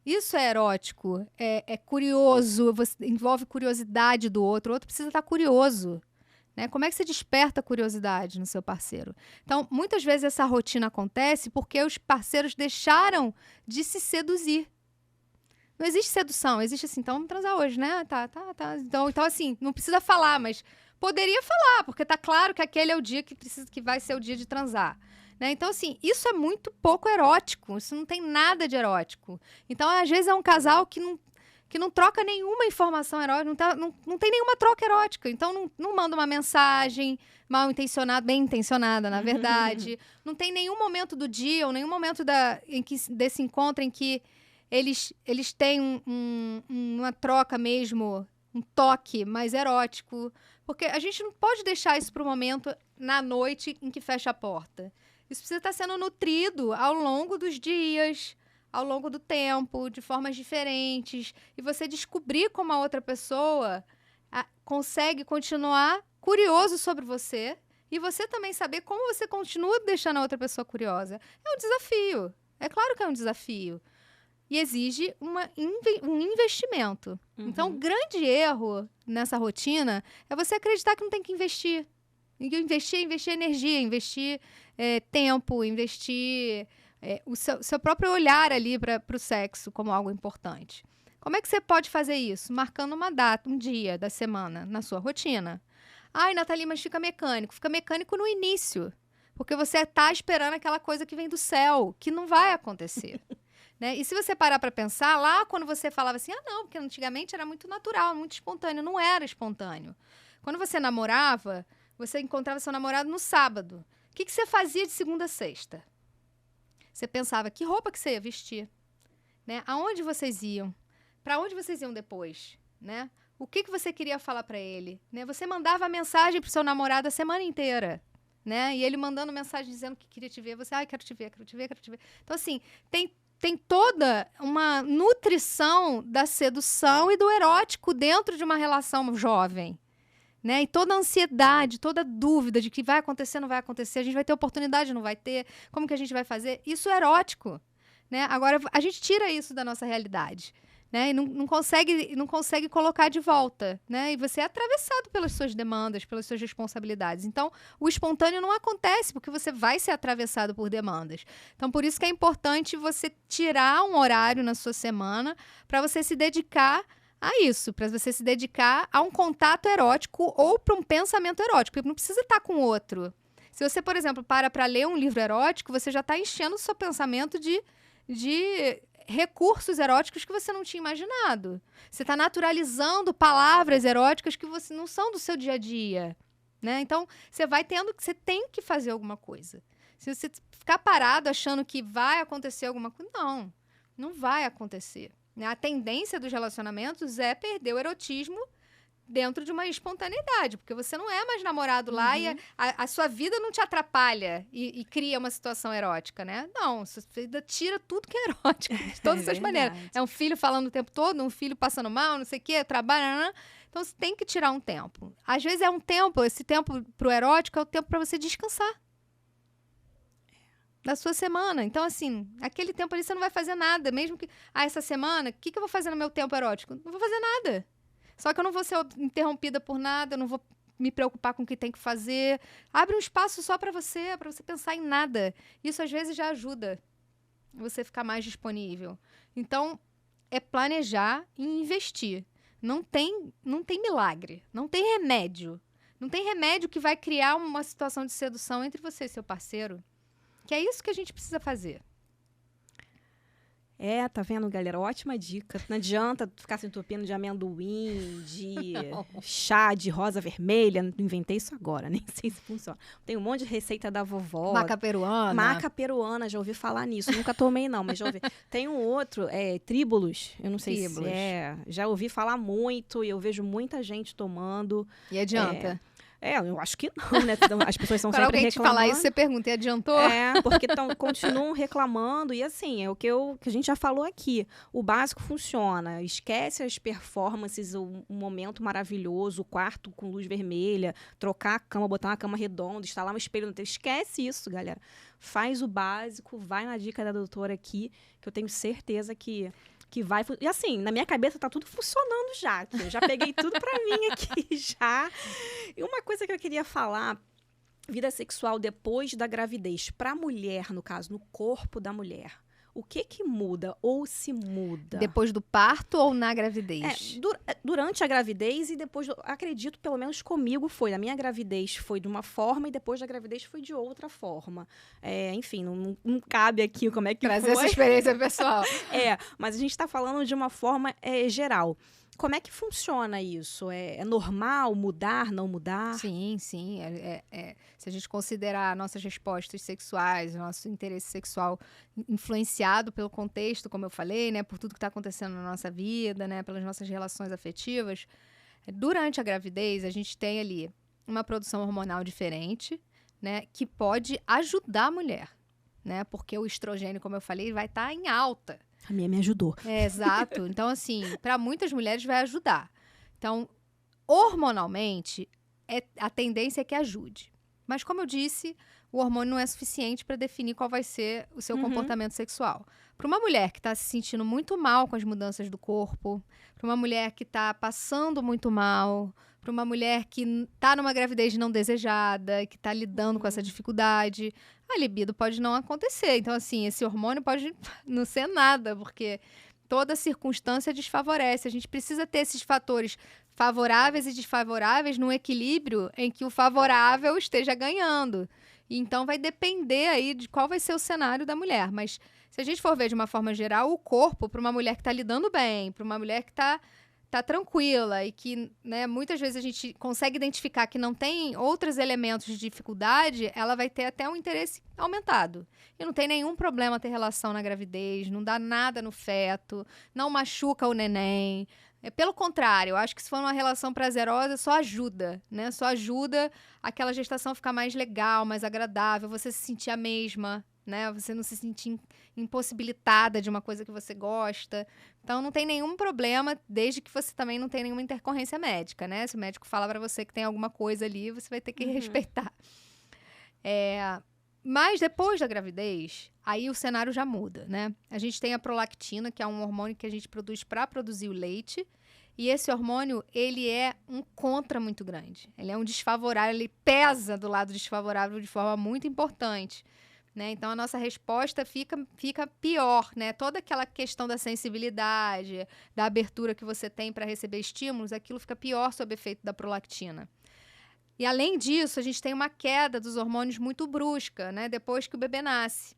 Isso é erótico, é curioso, envolve curiosidade do outro. O outro precisa estar curioso, né? Como é que você desperta a curiosidade no seu parceiro? Então, muitas vezes essa rotina acontece porque os parceiros deixaram de se seduzir. Não existe sedução, existe assim, então vamos transar hoje, né? Tá. Então, assim, não precisa falar, mas poderia falar, porque tá claro que aquele é o dia que vai ser o dia de transar. Né? Então, assim, isso é muito pouco erótico. Isso não tem nada de erótico. Então, às vezes, é um casal que não troca nenhuma informação erótica, não tem nenhuma troca erótica. Então, não manda uma mensagem mal intencionada, bem intencionada, na verdade. Não tem nenhum momento do dia ou nenhum momento desse encontro em que eles têm uma troca mesmo, um toque mais erótico. Porque a gente não pode deixar isso para o momento na noite em que fecha a porta. Isso precisa estar sendo nutrido ao longo dos dias, ao longo do tempo, de formas diferentes. E você descobrir como a outra pessoa consegue continuar curioso sobre você. E você também saber como você continua deixando a outra pessoa curiosa. É um desafio. É claro que é um desafio. E exige um investimento. Então, o grande erro nessa rotina é você acreditar que não tem que investir. Investir energia, investir tempo, investir o seu próprio olhar ali para o sexo como algo importante. Como é que você pode fazer isso? Marcando uma data, um dia da semana na sua rotina. Ai, Nathalie, mas fica mecânico. Fica mecânico no início, porque você está esperando aquela coisa que vem do céu, que não vai acontecer. Né? E se você parar para pensar, lá quando você falava assim, não, porque antigamente era muito natural, muito espontâneo. Não era espontâneo. Quando você namorava, você encontrava seu namorado no sábado. O que você fazia de segunda a sexta? Você pensava, que roupa que você ia vestir? Né? Aonde vocês iam? Para onde vocês iam depois? Né? O que você queria falar para ele? Né? Você mandava mensagem pro seu namorado a semana inteira. Né? E ele mandando mensagem dizendo que queria te ver. Você, quero te ver. Então, assim, tem toda uma nutrição da sedução e do erótico dentro de uma relação jovem. né? E toda a ansiedade, toda a dúvida de que vai acontecer, não vai acontecer, a gente vai ter oportunidade, não vai ter, como que a gente vai fazer? Isso é erótico, né? Agora, a gente tira isso da nossa realidade, né? E não consegue colocar de volta, né? E você é atravessado pelas suas demandas, pelas suas responsabilidades. Então, o espontâneo não acontece, porque você vai ser atravessado por demandas. Então, por isso que é importante você tirar um horário na sua semana para você se dedicar a isso, para você se dedicar a um contato erótico ou para um pensamento erótico. Porque não precisa estar com outro. Se você, por exemplo, para ler um livro erótico, você já está enchendo o seu pensamento de recursos eróticos que você não tinha imaginado. Você está naturalizando palavras eróticas que você não são do seu dia a dia, né? Então, você tem que fazer alguma coisa. Se você ficar parado achando que vai acontecer alguma coisa, não vai acontecer. A tendência dos relacionamentos é perder o erotismo dentro de uma espontaneidade, porque você não é mais namorado lá e a sua vida não te atrapalha e cria uma situação erótica, né? Não, sua vida tira tudo que é erótico, de todas essas maneiras. É um filho falando o tempo todo, um filho passando mal, não sei o quê, trabalho, então você tem que tirar um tempo. Às vezes é um tempo, esse tempo pro erótico é o tempo para você descansar da sua semana. Então, assim, aquele tempo ali você não vai fazer nada, mesmo que, essa semana, o que eu vou fazer no meu tempo erótico? Não vou fazer nada. Só que eu não vou ser interrompida por nada, eu não vou me preocupar com o que tem que fazer. Abre um espaço só para você pensar em nada. Isso, às vezes, já ajuda você ficar mais disponível. Então, é planejar e investir. Não tem milagre, não tem remédio. Não tem remédio que vai criar uma situação de sedução entre você e seu parceiro. Que é isso que a gente precisa fazer. Tá vendo, galera? Ótima dica. Não adianta ficar se entupindo de amendoim, de chá de rosa vermelha. Inventei isso agora, nem sei se funciona. Tem um monte de receita da vovó. Maca peruana. Maca peruana, já ouvi falar nisso. Nunca tomei, não, mas já ouvi. Tem um outro, Tríbulos. Eu não sei se já ouvi falar muito e eu vejo muita gente tomando. E adianta? Eu acho que não, né? As pessoas são sempre reclamando. Quando alguém te falar isso, você pergunta, e adiantou? Porque continuam reclamando. E assim, é o que a gente já falou aqui. O básico funciona. Esquece as performances, o momento maravilhoso, o quarto com luz vermelha, trocar a cama, botar uma cama redonda, instalar um espelho no teto. Esquece isso, galera. Faz o básico, vai na dica da doutora aqui, que eu tenho certeza que vai... E assim, na minha cabeça tá tudo funcionando já. Eu já peguei tudo pra mim aqui já. E uma coisa que eu queria falar, vida sexual depois da gravidez. Pra mulher, no caso, no corpo da mulher. O que muda ou se muda? Depois do parto ou na gravidez? Durante a gravidez e depois, acredito, pelo menos comigo foi. A minha gravidez foi de uma forma e depois da gravidez foi de outra forma. Enfim, não cabe aqui como é que trazer essa experiência pessoal. Mas a gente está falando de uma forma geral. Como é que funciona isso? É normal mudar, não mudar? Sim. Se a gente considerar nossas respostas sexuais, nosso interesse sexual influenciado pelo contexto, como eu falei, né, por tudo que está acontecendo na nossa vida, né, pelas nossas relações afetivas, durante a gravidez a gente tem ali uma produção hormonal diferente, né, que pode ajudar a mulher, né, porque o estrogênio, como eu falei, vai estar em alta. A minha me ajudou. Exato. Então, assim, para muitas mulheres vai ajudar. Então, hormonalmente, a tendência é que ajude. Mas, como eu disse, o hormônio não é suficiente para definir qual vai ser o seu comportamento sexual. Para uma mulher que está se sentindo muito mal com as mudanças do corpo, para uma mulher que está passando muito mal, para uma mulher que está numa gravidez não desejada, que está lidando com essa dificuldade, a libido pode não acontecer. Então, assim, esse hormônio pode não ser nada, porque toda circunstância desfavorece. A gente precisa ter esses fatores favoráveis e desfavoráveis num equilíbrio em que o favorável esteja ganhando. E então, vai depender aí de qual vai ser o cenário da mulher. Mas, se a gente for ver de uma forma geral, o corpo, para uma mulher que está lidando bem, para uma mulher que está tranquila e que, né, muitas vezes a gente consegue identificar que não tem outros elementos de dificuldade, ela vai ter até um interesse aumentado. E não tem nenhum problema ter relação na gravidez, não dá nada no feto, não machuca o neném. Pelo contrário, eu acho que se for uma relação prazerosa, só ajuda, né? Só ajuda aquela gestação ficar mais legal, mais agradável, você se sentir a mesma, né? Você não se sentir impossibilitada de uma coisa que você gosta. Então, não tem nenhum problema, desde que você também não tenha nenhuma intercorrência médica, né? Se o médico fala para você que tem alguma coisa ali, você vai ter que respeitar. Mas depois da gravidez, aí o cenário já muda, né? A gente tem a prolactina, que é um hormônio que a gente produz para produzir o leite. E esse hormônio, ele é um contra muito grande. Ele é um desfavorável, ele pesa do lado desfavorável de forma muito importante, né? Então, a nossa resposta fica pior, né? Toda aquela questão da sensibilidade, da abertura que você tem para receber estímulos, aquilo fica pior sob efeito da prolactina. E, além disso, a gente tem uma queda dos hormônios muito brusca, né? Depois que o bebê nasce.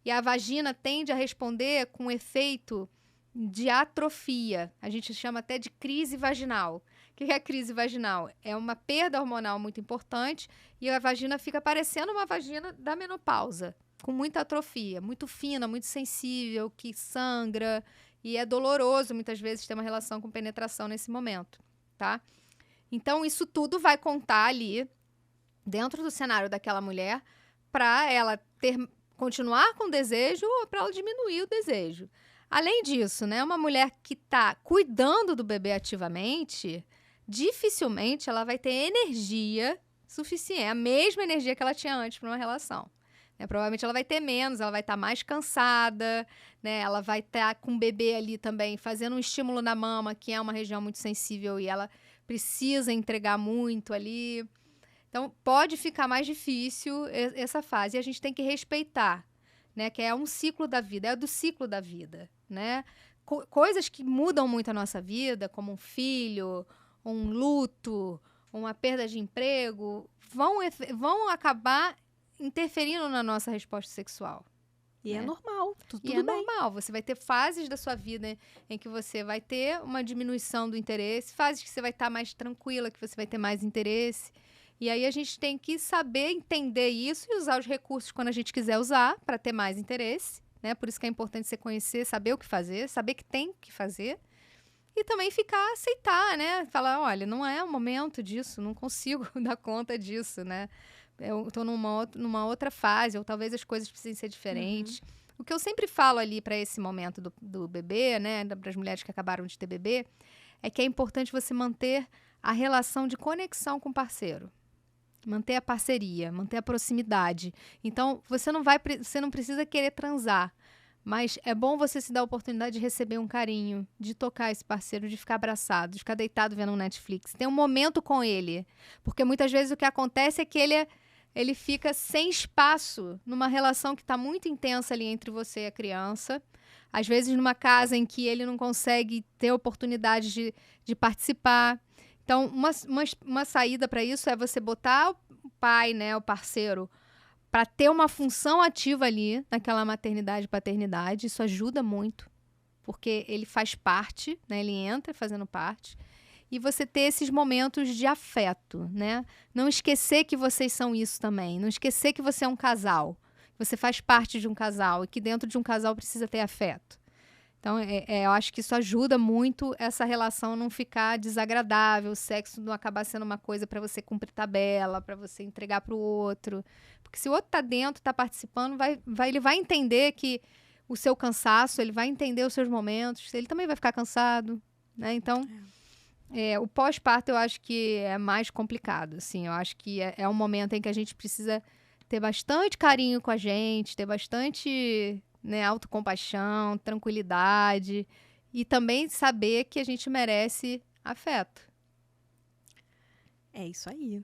E a vagina tende a responder com efeito de atrofia. A gente chama até de crise vaginal. O que é a crise vaginal? É uma perda hormonal muito importante e a vagina fica parecendo uma vagina da menopausa, com muita atrofia, muito fina, muito sensível, que sangra e é doloroso muitas vezes ter uma relação com penetração nesse momento, tá? Então, isso tudo vai contar ali dentro do cenário daquela mulher para ela continuar com desejo ou para ela diminuir o desejo. Além disso, né, uma mulher que está cuidando do bebê ativamente, dificilmente ela vai ter energia suficiente, a mesma energia que ela tinha antes para uma relação. Provavelmente ela vai ter menos, ela vai estar mais cansada, né, ela vai estar com o bebê ali também fazendo um estímulo na mama, que é uma região muito sensível e ela precisa entregar muito ali. Então, pode ficar mais difícil essa fase e a gente tem que respeitar, né, que é um ciclo da vida, é do ciclo da vida, né? Coisas que mudam muito a nossa vida, como um filho, um luto, uma perda de emprego, vão acabar interferindo na nossa resposta sexual. E né? É normal, tudo E bem. é normal, você vai ter fases da sua vida em que você vai ter uma diminuição do interesse, fases que você vai estar mais tranquila, que você vai ter mais interesse. E aí a gente tem que saber entender isso e usar os recursos quando a gente quiser usar para ter mais interesse, né? Por isso que é importante você conhecer, saber o que fazer, saber que tem que fazer e também aceitar, né? Falar, olha, não é o momento disso, não consigo dar conta disso, né? Eu estou numa outra fase, ou talvez as coisas precisem ser diferentes. O que eu sempre falo ali para esse momento do bebê, né? Para as mulheres que acabaram de ter bebê, é que é importante você manter a relação de conexão com o parceiro. Manter a parceria, manter a proximidade. Então, você não precisa querer transar, mas é bom você se dar a oportunidade de receber um carinho, de tocar esse parceiro, de ficar abraçado, de ficar deitado vendo um Netflix. Ter um momento com ele. Porque muitas vezes o que acontece é que ele fica sem espaço numa relação que está muito intensa ali entre você e a criança. Às vezes numa casa em que ele não consegue ter oportunidade de participar. Então, uma saída para isso é você botar o pai, né, o parceiro, para ter uma função ativa ali naquela maternidade e paternidade. Isso ajuda muito, porque ele faz parte, né, ele entra fazendo parte. E você ter esses momentos de afeto, né? Não esquecer que vocês são isso também. Não esquecer que você é um casal. Você faz parte de um casal e que dentro de um casal precisa ter afeto. Então, eu acho que isso ajuda muito essa relação não ficar desagradável, o sexo não acabar sendo uma coisa para você cumprir tabela, para você entregar para o outro. Porque se o outro está dentro, está participando, ele vai entender que o seu cansaço, ele vai entender os seus momentos, ele também vai ficar cansado, né? Então, o pós-parto eu acho que é mais complicado, assim. Eu acho que é um momento em que a gente precisa ter bastante carinho com a gente, ter bastante... né, autocompaixão, tranquilidade e também saber que a gente merece afeto. É isso aí.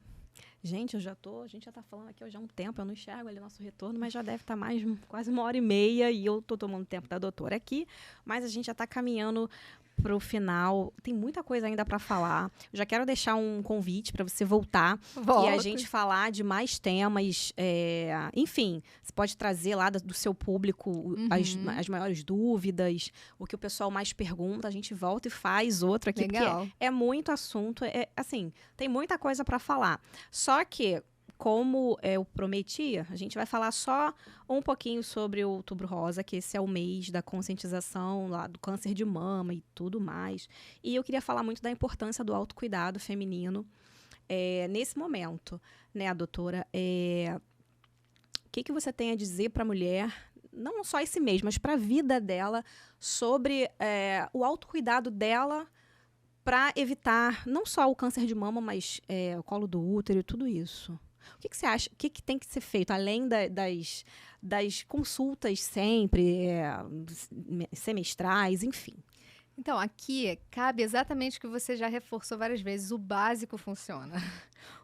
Gente, a gente já tá falando aqui já há um tempo, eu não enxergo ali o nosso retorno, mas já deve estar mais quase 1h30 e eu tô tomando tempo da doutora aqui, mas a gente já tá caminhando pro final. Tem muita coisa ainda para falar. Eu já quero deixar um convite para você voltar e a gente falar de mais temas. Enfim, você pode trazer lá do seu público as maiores dúvidas, o que o pessoal mais pergunta. A gente volta e faz outro aqui, Legal. porque é muito assunto. Assim, tem muita coisa para falar. Só que, como eu prometi, a gente vai falar só um pouquinho sobre o Outubro Rosa, que esse é o mês da conscientização lá do câncer de mama e tudo mais. E eu queria falar muito da importância do autocuidado feminino nesse momento, né, doutora? O que você tem a dizer para a mulher, não só esse mês, mas para a vida dela, sobre o autocuidado dela para evitar não só o câncer de mama, mas o colo do útero e tudo isso? O que você acha? O que tem que ser feito, além das consultas sempre, semestrais, enfim? Então, aqui cabe exatamente o que você já reforçou várias vezes. O básico funciona.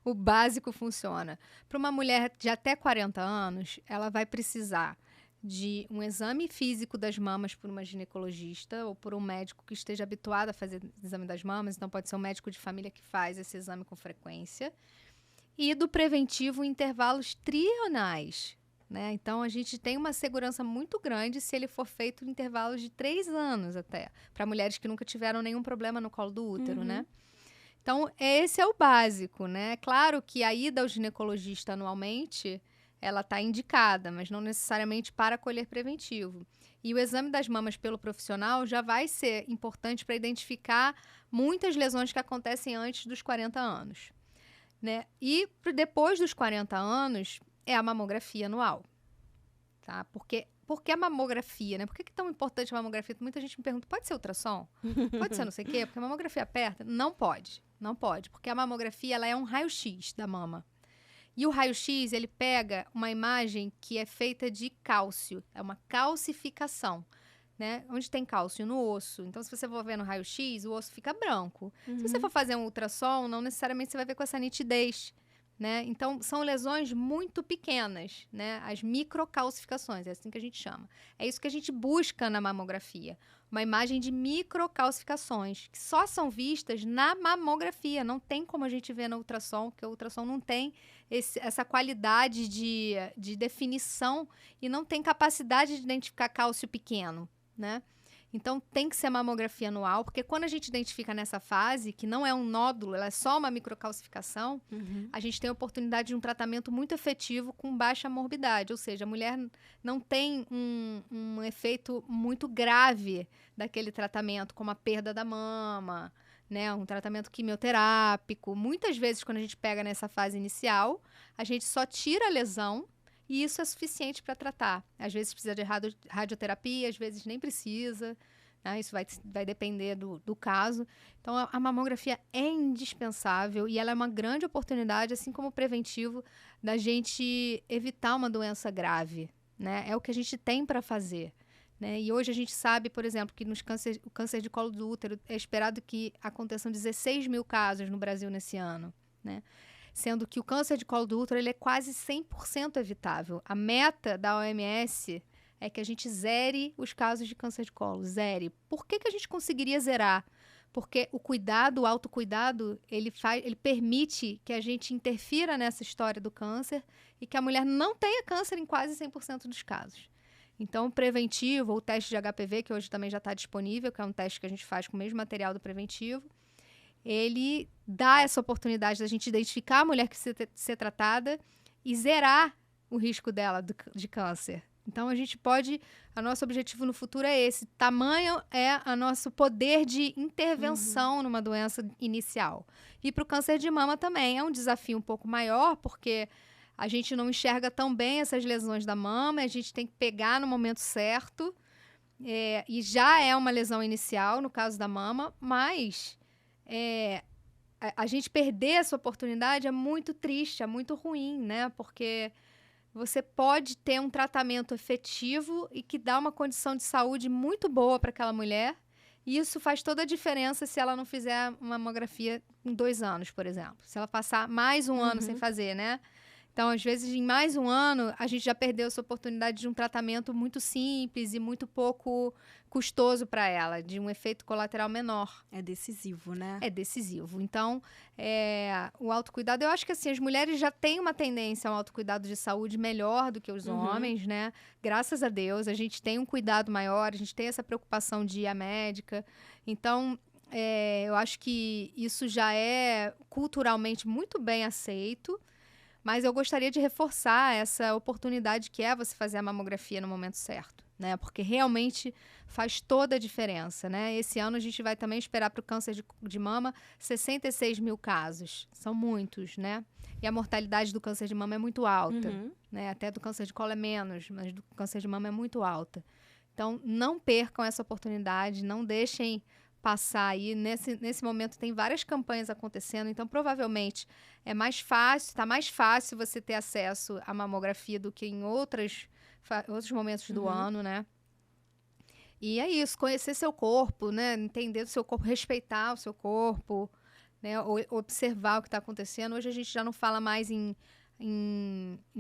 O básico funciona. Para uma mulher de até 40 anos, ela vai precisar de um exame físico das mamas por uma ginecologista ou por um médico que esteja habituado a fazer exame das mamas. Então, pode ser um médico de família que faz esse exame com frequência. E do preventivo em intervalos trienais, né? Então, a gente tem uma segurança muito grande se ele for feito em intervalos de 3 anos até, para mulheres que nunca tiveram nenhum problema no colo do útero, né? Então, esse é o básico, né? Claro que a ida ao ginecologista anualmente, ela está indicada, mas não necessariamente para colher preventivo. E o exame das mamas pelo profissional já vai ser importante para identificar muitas lesões que acontecem antes dos 40 anos, né? E depois dos 40 anos, é a mamografia anual, tá? Porque a mamografia, né? Por que é tão importante a mamografia? Muita gente me pergunta, pode ser ultrassom? Pode ser não sei o quê? Porque a mamografia aperta? Não pode, porque a mamografia, ela é um raio-x da mama. E o raio-x, ele pega uma imagem que é feita de cálcio, é uma calcificação, né? Onde tem cálcio? No osso. Então, se você for ver no raio-x, o osso fica branco. Se você for fazer um ultrassom, não necessariamente você vai ver com essa nitidez, né? Então, são lesões muito pequenas, né? As microcalcificações, é assim que a gente chama. É isso que a gente busca na mamografia. Uma imagem de microcalcificações, que só são vistas na mamografia. Não tem como a gente ver no ultrassom, porque o ultrassom não tem essa qualidade de definição e não tem capacidade de identificar cálcio pequeno, né? Então, tem que ser mamografia anual, porque quando a gente identifica nessa fase, que não é um nódulo, ela é só uma microcalcificação, a gente tem a oportunidade de um tratamento muito efetivo com baixa morbidade, ou seja, a mulher não tem um efeito muito grave daquele tratamento, como a perda da mama, né? Um tratamento quimioterápico. Muitas vezes, quando a gente pega nessa fase inicial, a gente só tira a lesão, e isso é suficiente para tratar. Às vezes precisa de radioterapia, às vezes nem precisa, né? Isso vai depender do caso. Então, a mamografia é indispensável e ela é uma grande oportunidade, assim como preventivo, da gente evitar uma doença grave, né? É o que a gente tem para fazer, né? E hoje a gente sabe, por exemplo, que o câncer de colo do útero é esperado que aconteçam 16 mil casos no Brasil nesse ano, né? Sendo que o câncer de colo do útero ele é quase 100% evitável. A meta da OMS é que a gente zere os casos de câncer de colo, zere. Por que a gente conseguiria zerar? Porque o autocuidado, ele permite que a gente interfira nessa história do câncer e que a mulher não tenha câncer em quase 100% dos casos. Então, o preventivo, ou o teste de HPV, que hoje também já está disponível, que é um teste que a gente faz com o mesmo material do preventivo, ele dá essa oportunidade da gente identificar a mulher que precisa ser tratada e zerar o risco dela de câncer. Então, o nosso objetivo no futuro é esse. Tamanho é o nosso poder de intervenção numa doença inicial. E para o câncer de mama também é um desafio um pouco maior, porque a gente não enxerga tão bem essas lesões da mama, a gente tem que pegar no momento certo, e já é uma lesão inicial, no caso da mama, mas a gente perder essa oportunidade é muito triste, é muito ruim, né? Porque você pode ter um tratamento efetivo e que dá uma condição de saúde muito boa para aquela mulher, e isso faz toda a diferença se ela não fizer uma mamografia em 2 anos, por exemplo. Se ela passar mais um ano sem fazer, né? Então, às vezes, em mais um ano, a gente já perdeu essa oportunidade de um tratamento muito simples e muito pouco custoso para ela, de um efeito colateral menor. É decisivo, né? É decisivo. Então, o autocuidado, eu acho que assim, as mulheres já têm uma tendência a um autocuidado de saúde melhor do que os homens, né? Graças a Deus, a gente tem um cuidado maior, a gente tem essa preocupação de ir à médica. Então, eu acho que isso já é culturalmente muito bem aceito. Mas eu gostaria de reforçar essa oportunidade que é você fazer a mamografia no momento certo, né? Porque realmente faz toda a diferença, né? Esse ano a gente vai também esperar para o câncer de mama 66 mil casos. São muitos, né? E a mortalidade do câncer de mama é muito alta, né? Até do câncer de colo é menos, mas do câncer de mama é muito alta. Então, não percam essa oportunidade, não deixem passar aí. Nesse momento tem várias campanhas acontecendo, então provavelmente é mais fácil, está mais fácil você ter acesso à mamografia do que em outros momentos do ano, né? E é isso, conhecer seu corpo, né? Entender o seu corpo, respeitar o seu corpo, né? Observar o que está acontecendo. Hoje a gente já não fala mais em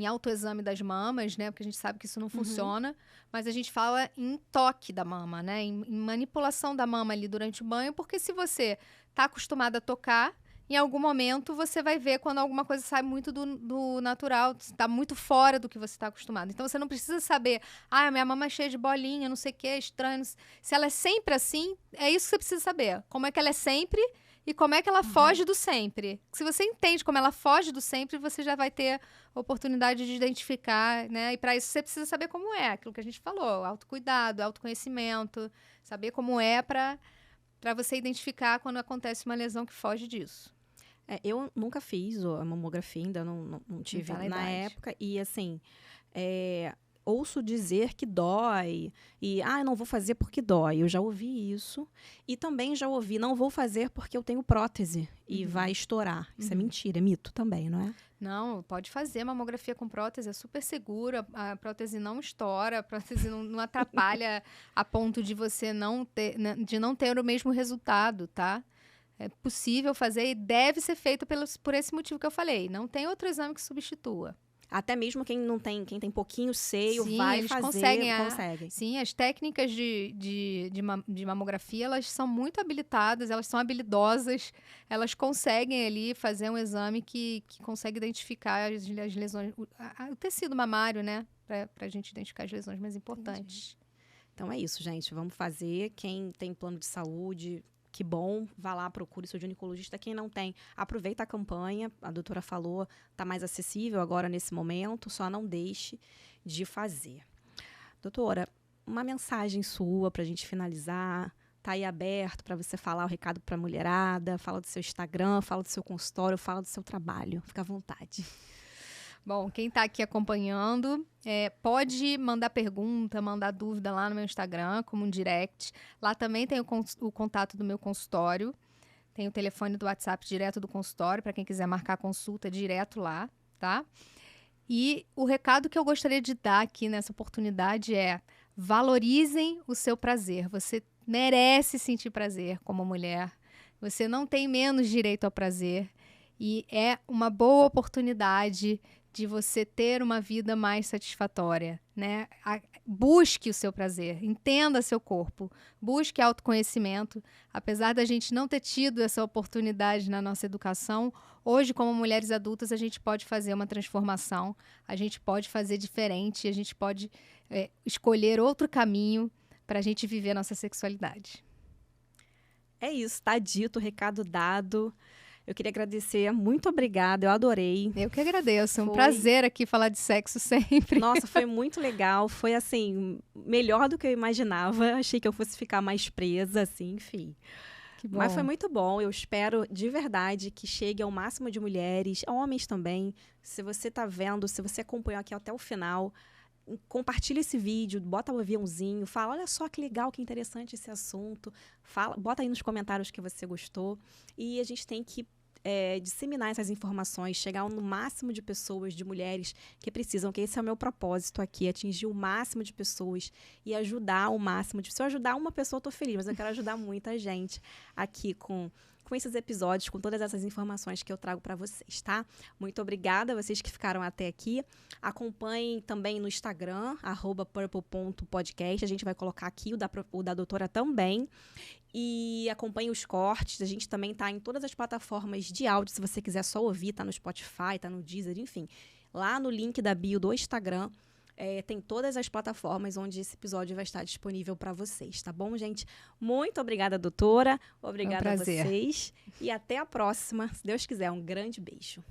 autoexame das mamas, né? Porque a gente sabe que isso não funciona. Mas a gente fala em toque da mama, né? Em manipulação da mama ali durante o banho. Porque se você tá acostumada a tocar, em algum momento você vai ver quando alguma coisa sai muito do natural. Tá muito fora do que você tá acostumado. Então você não precisa saber, minha mama é cheia de bolinha, não sei o que, é estranho. Se ela é sempre assim, é isso que você precisa saber. Como é que ela é sempre e como é que ela foge do sempre. Se você entende como ela foge do sempre, você já vai ter oportunidade de identificar, né? E para isso você precisa saber como é, aquilo que a gente falou, autocuidado, autoconhecimento, saber como é para você identificar quando acontece uma lesão que foge disso. Eu nunca fiz a mamografia, ainda não tive na época. E assim, ouço dizer que dói. E, eu não vou fazer porque dói. Eu já ouvi isso. E também já ouvi, não vou fazer porque eu tenho prótese e vai estourar. Isso é mentira, é mito também, não é? Não, pode fazer mamografia com prótese, é super segura, a prótese não estoura, a prótese não atrapalha a ponto de você não ter o mesmo resultado, tá? É possível fazer e deve ser feito por esse motivo que eu falei. Não tem outro exame que substitua. Até mesmo quem tem pouquinho seio, sim, vai eles fazer, conseguem. Sim, as técnicas de mamografia, elas são muito habilitadas, elas são habilidosas, elas conseguem ali fazer um exame que consegue identificar as lesões, o tecido mamário, né? Pra gente identificar as lesões mais importantes. Entendi. Então é isso, gente. Vamos fazer. Quem tem plano de saúde, que bom, vá lá, procure seu ginecologista. Quem não tem, aproveita a campanha. A doutora falou, está mais acessível agora nesse momento, só não deixe de fazer. Doutora, uma mensagem sua para a gente finalizar. Está aí aberto para você falar o recado para a mulherada, fala do seu Instagram, fala do seu consultório, fala do seu trabalho. Fica à vontade. Bom, quem está aqui acompanhando, pode mandar pergunta, mandar dúvida lá no meu Instagram, como um direct. Lá também tem o contato do meu consultório. Tem o telefone do WhatsApp direto do consultório, para quem quiser marcar consulta direto lá, tá? E o recado que eu gostaria de dar aqui nessa oportunidade é: valorizem o seu prazer. Você merece sentir prazer como mulher. Você não tem menos direito ao prazer. E é uma boa oportunidade de você ter uma vida mais satisfatória, né? Busque o seu prazer, entenda seu corpo, busque autoconhecimento. Apesar da gente não ter tido essa oportunidade na nossa educação, hoje, como mulheres adultas, a gente pode fazer uma transformação, a gente pode fazer diferente, a gente pode escolher outro caminho para a gente viver a nossa sexualidade. É isso, tá dito, recado dado. Eu queria agradecer, muito obrigada, eu adorei. Eu que agradeço, é um prazer aqui falar de sexo sempre. Nossa, foi muito legal, foi assim, melhor do que eu imaginava. Achei que eu fosse ficar mais presa, assim, enfim. Que bom. Mas foi muito bom, eu espero de verdade que chegue ao máximo de mulheres, homens também. Se você tá vendo, se você acompanhou aqui até o final, compartilha esse vídeo, bota o aviãozinho, fala, olha só que legal, que interessante esse assunto. Bota aí nos comentários que você gostou. E a gente tem que disseminar essas informações, chegar no máximo de pessoas, de mulheres que precisam, que esse é o meu propósito aqui, atingir o máximo de pessoas e ajudar o máximo de... Se eu ajudar uma pessoa, eu tô feliz, mas eu quero ajudar muita gente aqui com esses episódios, com todas essas informações que eu trago para vocês, tá? Muito obrigada a vocês que ficaram até aqui. Acompanhem também no Instagram, @purple.podcast. A gente vai colocar aqui o da doutora também. E acompanhe os cortes. A gente também tá em todas as plataformas de áudio. Se você quiser só ouvir, tá no Spotify, tá no Deezer, enfim. Lá no link da bio do Instagram, tem todas as plataformas onde esse episódio vai estar disponível para vocês, tá bom, gente? Muito obrigada, doutora. Obrigada a vocês. E até a próxima. Se Deus quiser, um grande beijo.